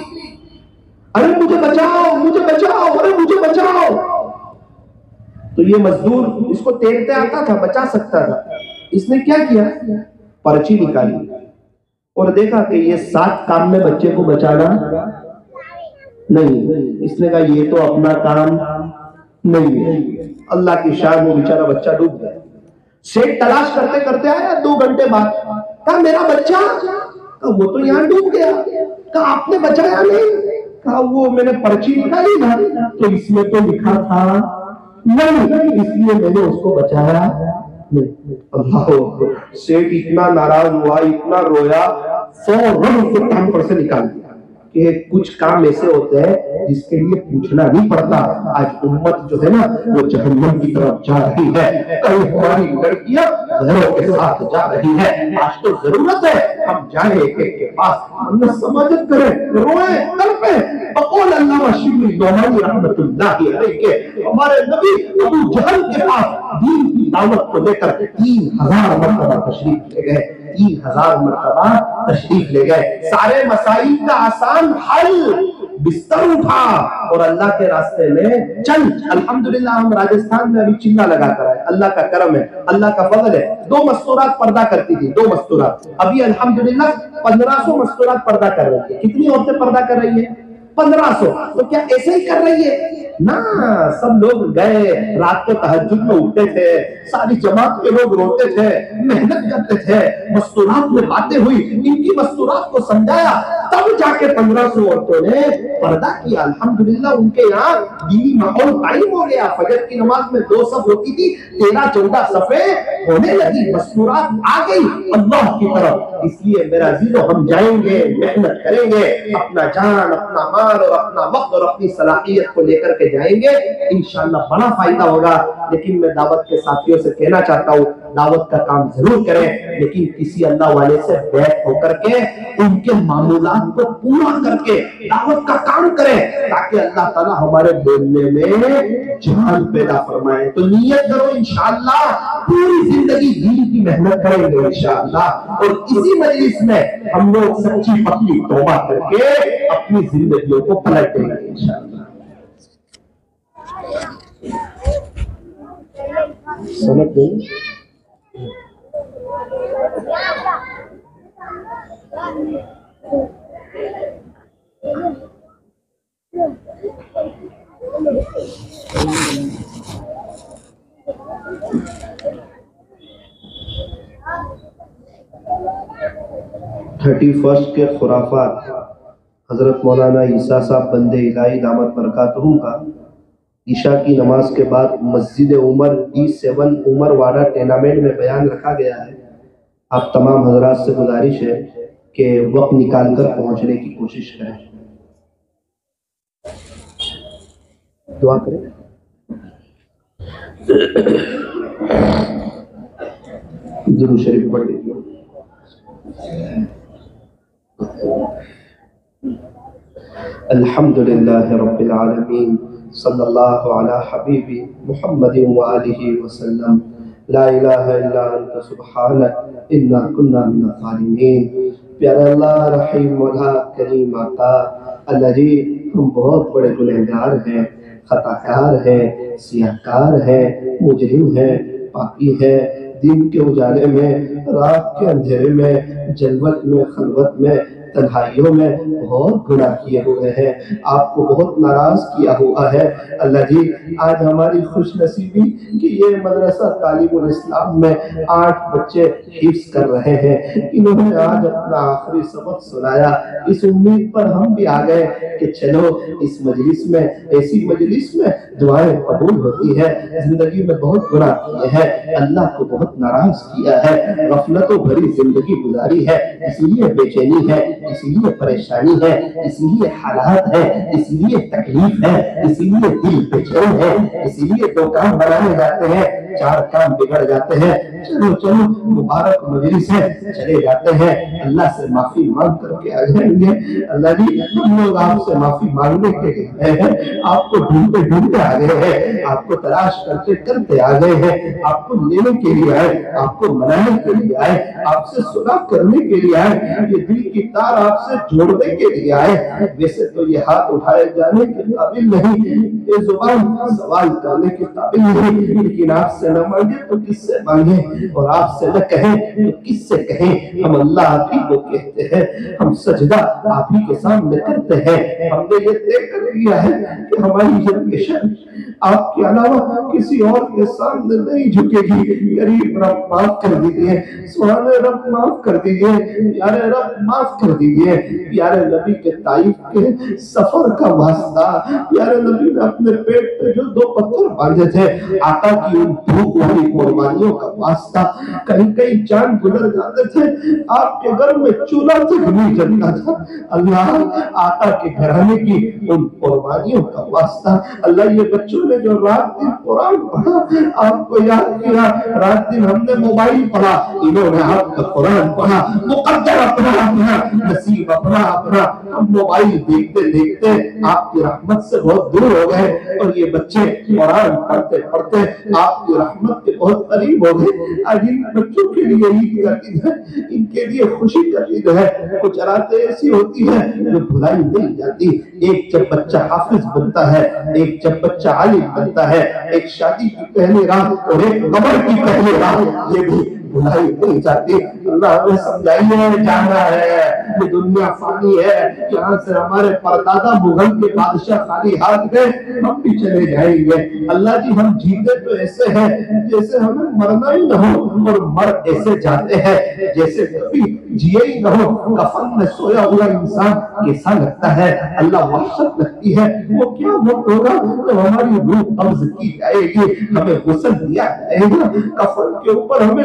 ارے مجھے بچاؤ, مجھے بچاؤ, ارے مجھے بچاؤ. تو یہ مزدور, اس کو تیرتے آتا تھا, بچا سکتا تھا. اس نے کیا کیا؟ پرچی نکالی اور دیکھا کہ یہ 7 کام میں بچے کو بچانا نہیں. اس نے کہا یہ تو اپنا کام نہیں ہے. اللہ کی شان, وہ بیچارہ بچہ ڈوب گیا. سیٹ تلاش کرتے کرتے آیا 2 گھنٹے بعد, کہا میرا بچہ؟ کہا وہ تو یہاں ڈوب گیا. کہا آپ نے بچایا نہیں؟ کہا وہ میں نے پرچی نکالی نا تو اس میں تو لکھا تھا نہیں, اس لیے میں نے اس کو بچایا نہیں. اللہ سیٹ اتنا ناراض ہوا, اتنا رویا, فوراً اس کو کام پر سے نکال دیا. کہ کچھ کام ایسے ہوتے ہیں جس کے لیے پوچھنا نہیں پڑتا. آج امت جو ہے نا وہ جہنم کی طرف جا رہی ہے. کئی ہماری لڑکیاں گھروں کے ساتھ جا رہی ہے. آج تو ضرورت ہے ہم جائیں ایک ایک کے پاس, ہم نے سماجت کریں, روئیں, تڑپیں. بقول علامہ شبلی نعمانی رحمت اللہ علیہ کے ہمارے نبی ابو جہل کے پاس دین کی دعوت کو لے کر 3000 مرتبہ تشریف لے گئے. 3000 مرتبہ تشریف لے گئے. سارے مسائل کا آسان حل, بستر اٹھا اور اللہ کے راستے میں چل. الحمدللہ ہم راجستھان میں ابھی چلا لگا کر آئے. اللہ کا کرم ہے, اللہ کا فضل ہے. 2 مستورات پردہ کرتی تھی, 2 مستورات. ابھی الحمدللہ 1500 مستورات پردہ کر رہی ہے. کتنی عورتیں پردہ کر رہی ہیں؟ 1500. تو کیا ایسے ہی کر رہی ہے؟ نا, سب لوگ گئے, رات کو تہجد میں اٹھتے تھے, ساری جماعت کے لوگ روتے تھے, محنت کرتے تھے, مستورات میں باتیں ہوئی, ان کی مستورات کو سمجھایا, تب جا کے 1500 عورتوں نے پردہ کیا. الحمدللہ ان کے یہاں دینی ماحول قائم ہو گیا. فجر کی نماز میں 2 صف ہوتی تھی, 13-14 صفیں ہونے لگی. مستورات آ گئی اللہ کی طرف. اس لیے میرا عزیزو, ہم جائیں گے, محنت کریں گے, اپنا جان, اپنا مال اور اپنا وقت اور اپنی صلاحیت کو لے کر کے کے جائیں گے انشاءاللہ بڑا فائدہ ہوگا۔ لیکن میں دعوت کے ساتھیوں سے کہنا چاہتا ہوں دعوت کا کام ضرور کریں، لیکن کسی اللہ والے سے بیعت ہو کر کے ان کے معمولات کو پورا کر کے دعوت کا کام کریں تاکہ اللہ تعالیٰ ہمارے بولنے میں جان پیدا فرمائے۔ تو نیت کرو انشاءاللہ پوری زندگی دین کی محنت کریں گے انشاءاللہ، اور اسی مجلس میں ہم لوگ سچی پکی توبہ کر کے اپنی زندگیوں کو پلٹ دیں گے انشاءاللہ۔ سمجھ گئی؟ 31 کے خرافات حضرت مولانا عیسیٰ صاحب بندے الہی دامت برکاتہم کا عشاء کی نماز کے بعد مسجد عمر E7 عمر واڑہ ٹینامنٹ میں بیان رکھا گیا ہے۔ آپ تمام حضرات سے گزارش ہے کہ وقت نکال کر پہنچنے کی کوشش کریں، دعا کریں۔ درود شریف پڑھ لیجیے۔ الحمدللہ رب العالمین، صلی اللہ علی حبیبی محمد وآلہ وسلم، لا الہ الا انت سبحانک انا کنا من الظالمین۔ پیارے اللہ رحیم مولا کریم آقا، اللہ جی ہم بہت بڑے گنہگار ہیں، خطاکار ہیں، سیاہکار ہیں، مجرم ہیں، پاکی ہیں، دن کے اجالے میں، رات کے اندھیرے میں، جلوت میں، خلوت میں، تنہائیوں میں بہت گناہ کیے ہوئے ہیں، آپ کو بہت ناراض کیا ہوا ہے۔ اللہ جی آج ہماری خوش نصیبی کہ یہ مدرسہ تعلیم الاسلام میں 8 بچے حفظ کر رہے ہیں، انہوں نے آج اپنا آخری سبق سنایا، اس امید پر ہم بھی آ گئے کہ چلو اس مجلس میں، ایسی مجلس میں دعائیں قبول ہوتی ہے۔ زندگی میں بہت گناہ کیے ہیں، اللہ کو بہت ناراض کیا ہے، غفلتوں بھری زندگی گزاری ہے، اسی لیے بے چینی ہے، اسی لیے پریشانی ہے، اسی لیے حالات ہے، اسی لیے تکلیف ہے، اسی لیے دل بے چین ہے، اسی لیے 2 کام بنانے جاتے ہیں 4 کام بگڑ جاتے ہیں۔ چلو چلو مبارک مجلس ہے، چلے جاتے ہیں، اللہ سے معافی مانگ کر کے آ جائیں گے۔ اللہ جی ہم لوگ آپ سے معافی مانگنے کے لیے آئے ہیں، آپ کو ڈھونڈتے ڈھونڈتے آ گئے ہیں، آپ کو تلاش کرتے کرتے آ گئے ہیں، آپ کو لینے کے لیے آئے، آپ کو منانے کے لیے آئے، آپ سے صلح کرنے کے لیے آئے، یہ دل کی تار آپ سے جوڑنے کے لیے آئے۔ ویسے تو یہ ہاتھ اٹھائے جانے کے قابل نہیں، یہ زبان سوال کرنے کے قابل نہیں، لیکن آپ سے نہ مانگے تو کس سے مانگیں، اور آپ سے نہ کہیں تو کس سے کہیں۔ ہم اللہ آپ ہی کو کہتے ہیں، ہم سجدہ آپ ہی کے سامنے کرتے ہیں۔ ہم نے یہ طے کر لیا ہے کہ ہماری جنریشن آپ کے علاوہ کسی اور کے سامنے نہیں جھکے گی۔ غریب رب معاف کر دیجئے، سبحان رب معاف کر دیجئے، پیارے رب معاف کر دیجئے۔ پیارے نبی کے طائف کے سفر کا واسطہ، پیارے نبی نے اپنے پیٹ پہ جو 2 پتھر باندھے تھے، آقا کی ان بھوک والی قربانیوں کا واسطہ، کہیں کہیں جان گزر جاتے تھے، آپ کے گھر میں چولہا تک نہیں جلتا تھا۔ اللہ آقا کے گھرانے کی ان قربانیوں کا واسطہ، اللہ یہ بچوں نے جو رات دن قرآن پڑھا، آپ کو یاد کیا، رات دن ہم نے موبائل پڑھا، انہوں نے آپ کا قرآن پڑھا، مقدر اپنا نصیب اپنا، ہم موبائل دیکھتے دیکھتے آپ کی رحمت سے بہت دور ہو گئے، اور یہ بچے قرآن پڑھتے پڑھتے آپ کی رحمت کے بہت قریب ہو گئے۔ آج ان بچوں کے لیے عید کا دن ہے، ان کے لیے خوشی کا دن ہے۔ کچھ راتیں ایسی ہوتی ہیں جو بھلائی نہیں جاتی، ایک جب بچہ حافظ بنتا ہے، ایک جب بچہ عالم بنتا ہے، ایک شادی کی پہلی رات اور ایک قبر کی پہلی رات، یہ بھی بھلائی نہیں جاتی۔ اللہ ہمیں سمجھائیے، جانا ہے، یہ دنیا فانی ہے، یہاں سے ہمارے پردادا مغل کے بادشاہ خالی ہاتھ گئے، ہم بھی چلے جائیں گے۔ اللہ جی ہم جیتے تو ایسے ہیں جیسے ہمیں مرنا ہی نہ ہو، اور مر ایسے جاتے ہیں جیسے کبھی جیے ہی نہ ہو۔ کفن میں سویا ہوا انسان کیسا لگتا ہے؟ اللہ وحشت لگتی ہے۔ وہ کیا وقت ہوگا جب ہماری روح قبض کی جائے گی، ہمیں غسل دیا جائے گا، کفن کے اوپر ہمیں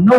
9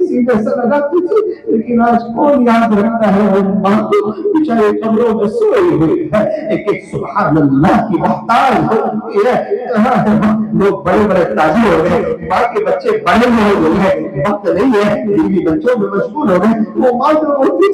کسی میں ایسا لگاتی تھی، لیکن آج کون یاد رکھتا ہے وہ ماں کو بیچارے قبروں میں سوئی ہوئی ہے. ایک ایک سبحان اللہ کی بہتان ہوتی ہے. لوگ بڑے بڑے تاجر ہو گئے، ماں کے بچے بڑے ہو گئے، وقت نہیں ہے، بیوی بچوں میں مشغول ہو گئے. وہ ماں جو روتی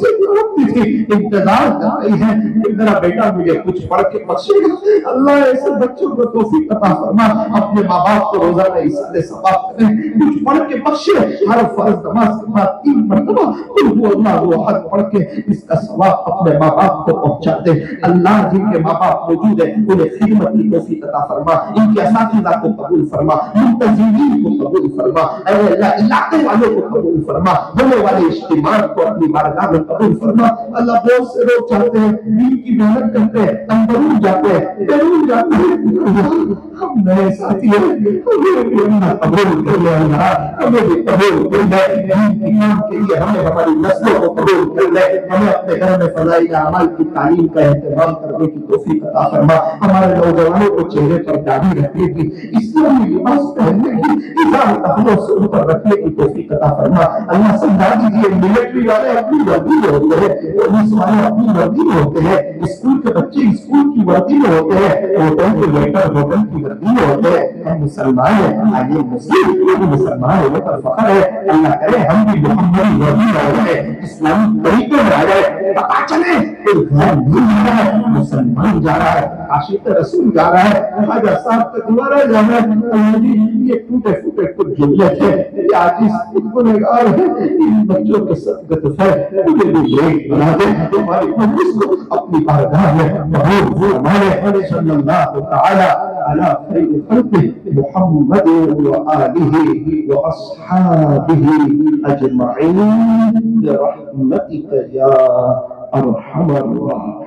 تھی انتظار کر رہی ہے کہ میرا بیٹا مجھے کچھ پڑھ کے بخشے گا. اللہ ایسے بچوں کو توفیق عطا فرما، اپنے ماں باپ کو روزانہ اصلاح ثواب کریں، کچھ پڑھ کے بخشے. ہر فرض نماز کے بعد 3 مرتبہ قل هو اللہ احد پڑھ کے اس کا ثواب اپنے ماں باپ کو پہنچا دے. اللہ جن کے ماں باپ موجود ہیں انہیں خدمت کی توفیق عطا فرما، ان کے اساتذہ کو قبول فرما، منتظمین کو قبول فرما. اے اللہ علاقے والوں کو قبول فرما، ہونے والے اجتماع کو اپنی بارگاہ میں قبول فرما. اللہ بہت سے لوگ چاہتے ہیں، دین کی محنت کرتے ہیں، اندرون جاتے ہیں، بیرون جاتے ہیں. ہم نئے ساتھی ہیں، ہمیں بھی اللہ قبول کر لے. اللہ ہمیں بھی قبول کر لے. دین کے کام کے لیے ہمیں ہماری نسلوں کو قبول کر لے. ہمیں اپنے گھر میں فضائل اعمال کی تعلیم کا اہتمام کرنے کی توفیق عطا فرما. ہمارے نوجوانوں کو چہرے پر داڑھی رکھنے کی، اسلامی لباس پہننے کی، اظہار تخلص سے اوپر رکھنے کی توفیق عطا فرما. اللہ سمجھا دیجیے ملٹری والے اپنی وردی میں ہوتے ہیں، پولیس والے اپنی وردی میں ہوتے ہیں، اسکول کے بچے اسکول کی وردی میں ہوتے ہیں، ہوٹل کے ویٹر ہوٹل کی وردی میں ہوتے ہیں. ہم مسلمان ہیں، آئیے مسلم مسلمان ہونے پر فخر ہے. اللہ کرے ہم بھی محمدی وردی میں آ جائے، اسلامی طریقے میں آ جائے. پتا چلے کوئی غیر نہیں جا رہا ہے، مسلمان جا رہا ہے، عاشق رسول جا رہا ہے، خواجہ صاحب کا دوبارہ جا رہا ہے. یہ ٹوٹے پھوٹے کچھ جملے تھے، یہ عاجز گنہگار ہیں، ان بچوں کے صدقۃ خیر انہیں بھی نیک بنا دے. ہماری مجلس کو اپنی بارگاہ میں قبول فرمائے. صلی اللہ تعالی علی خیر خلقہ محمد وآلہ واصحابہ اجمعین برحمتک یا ارحم الراحمین.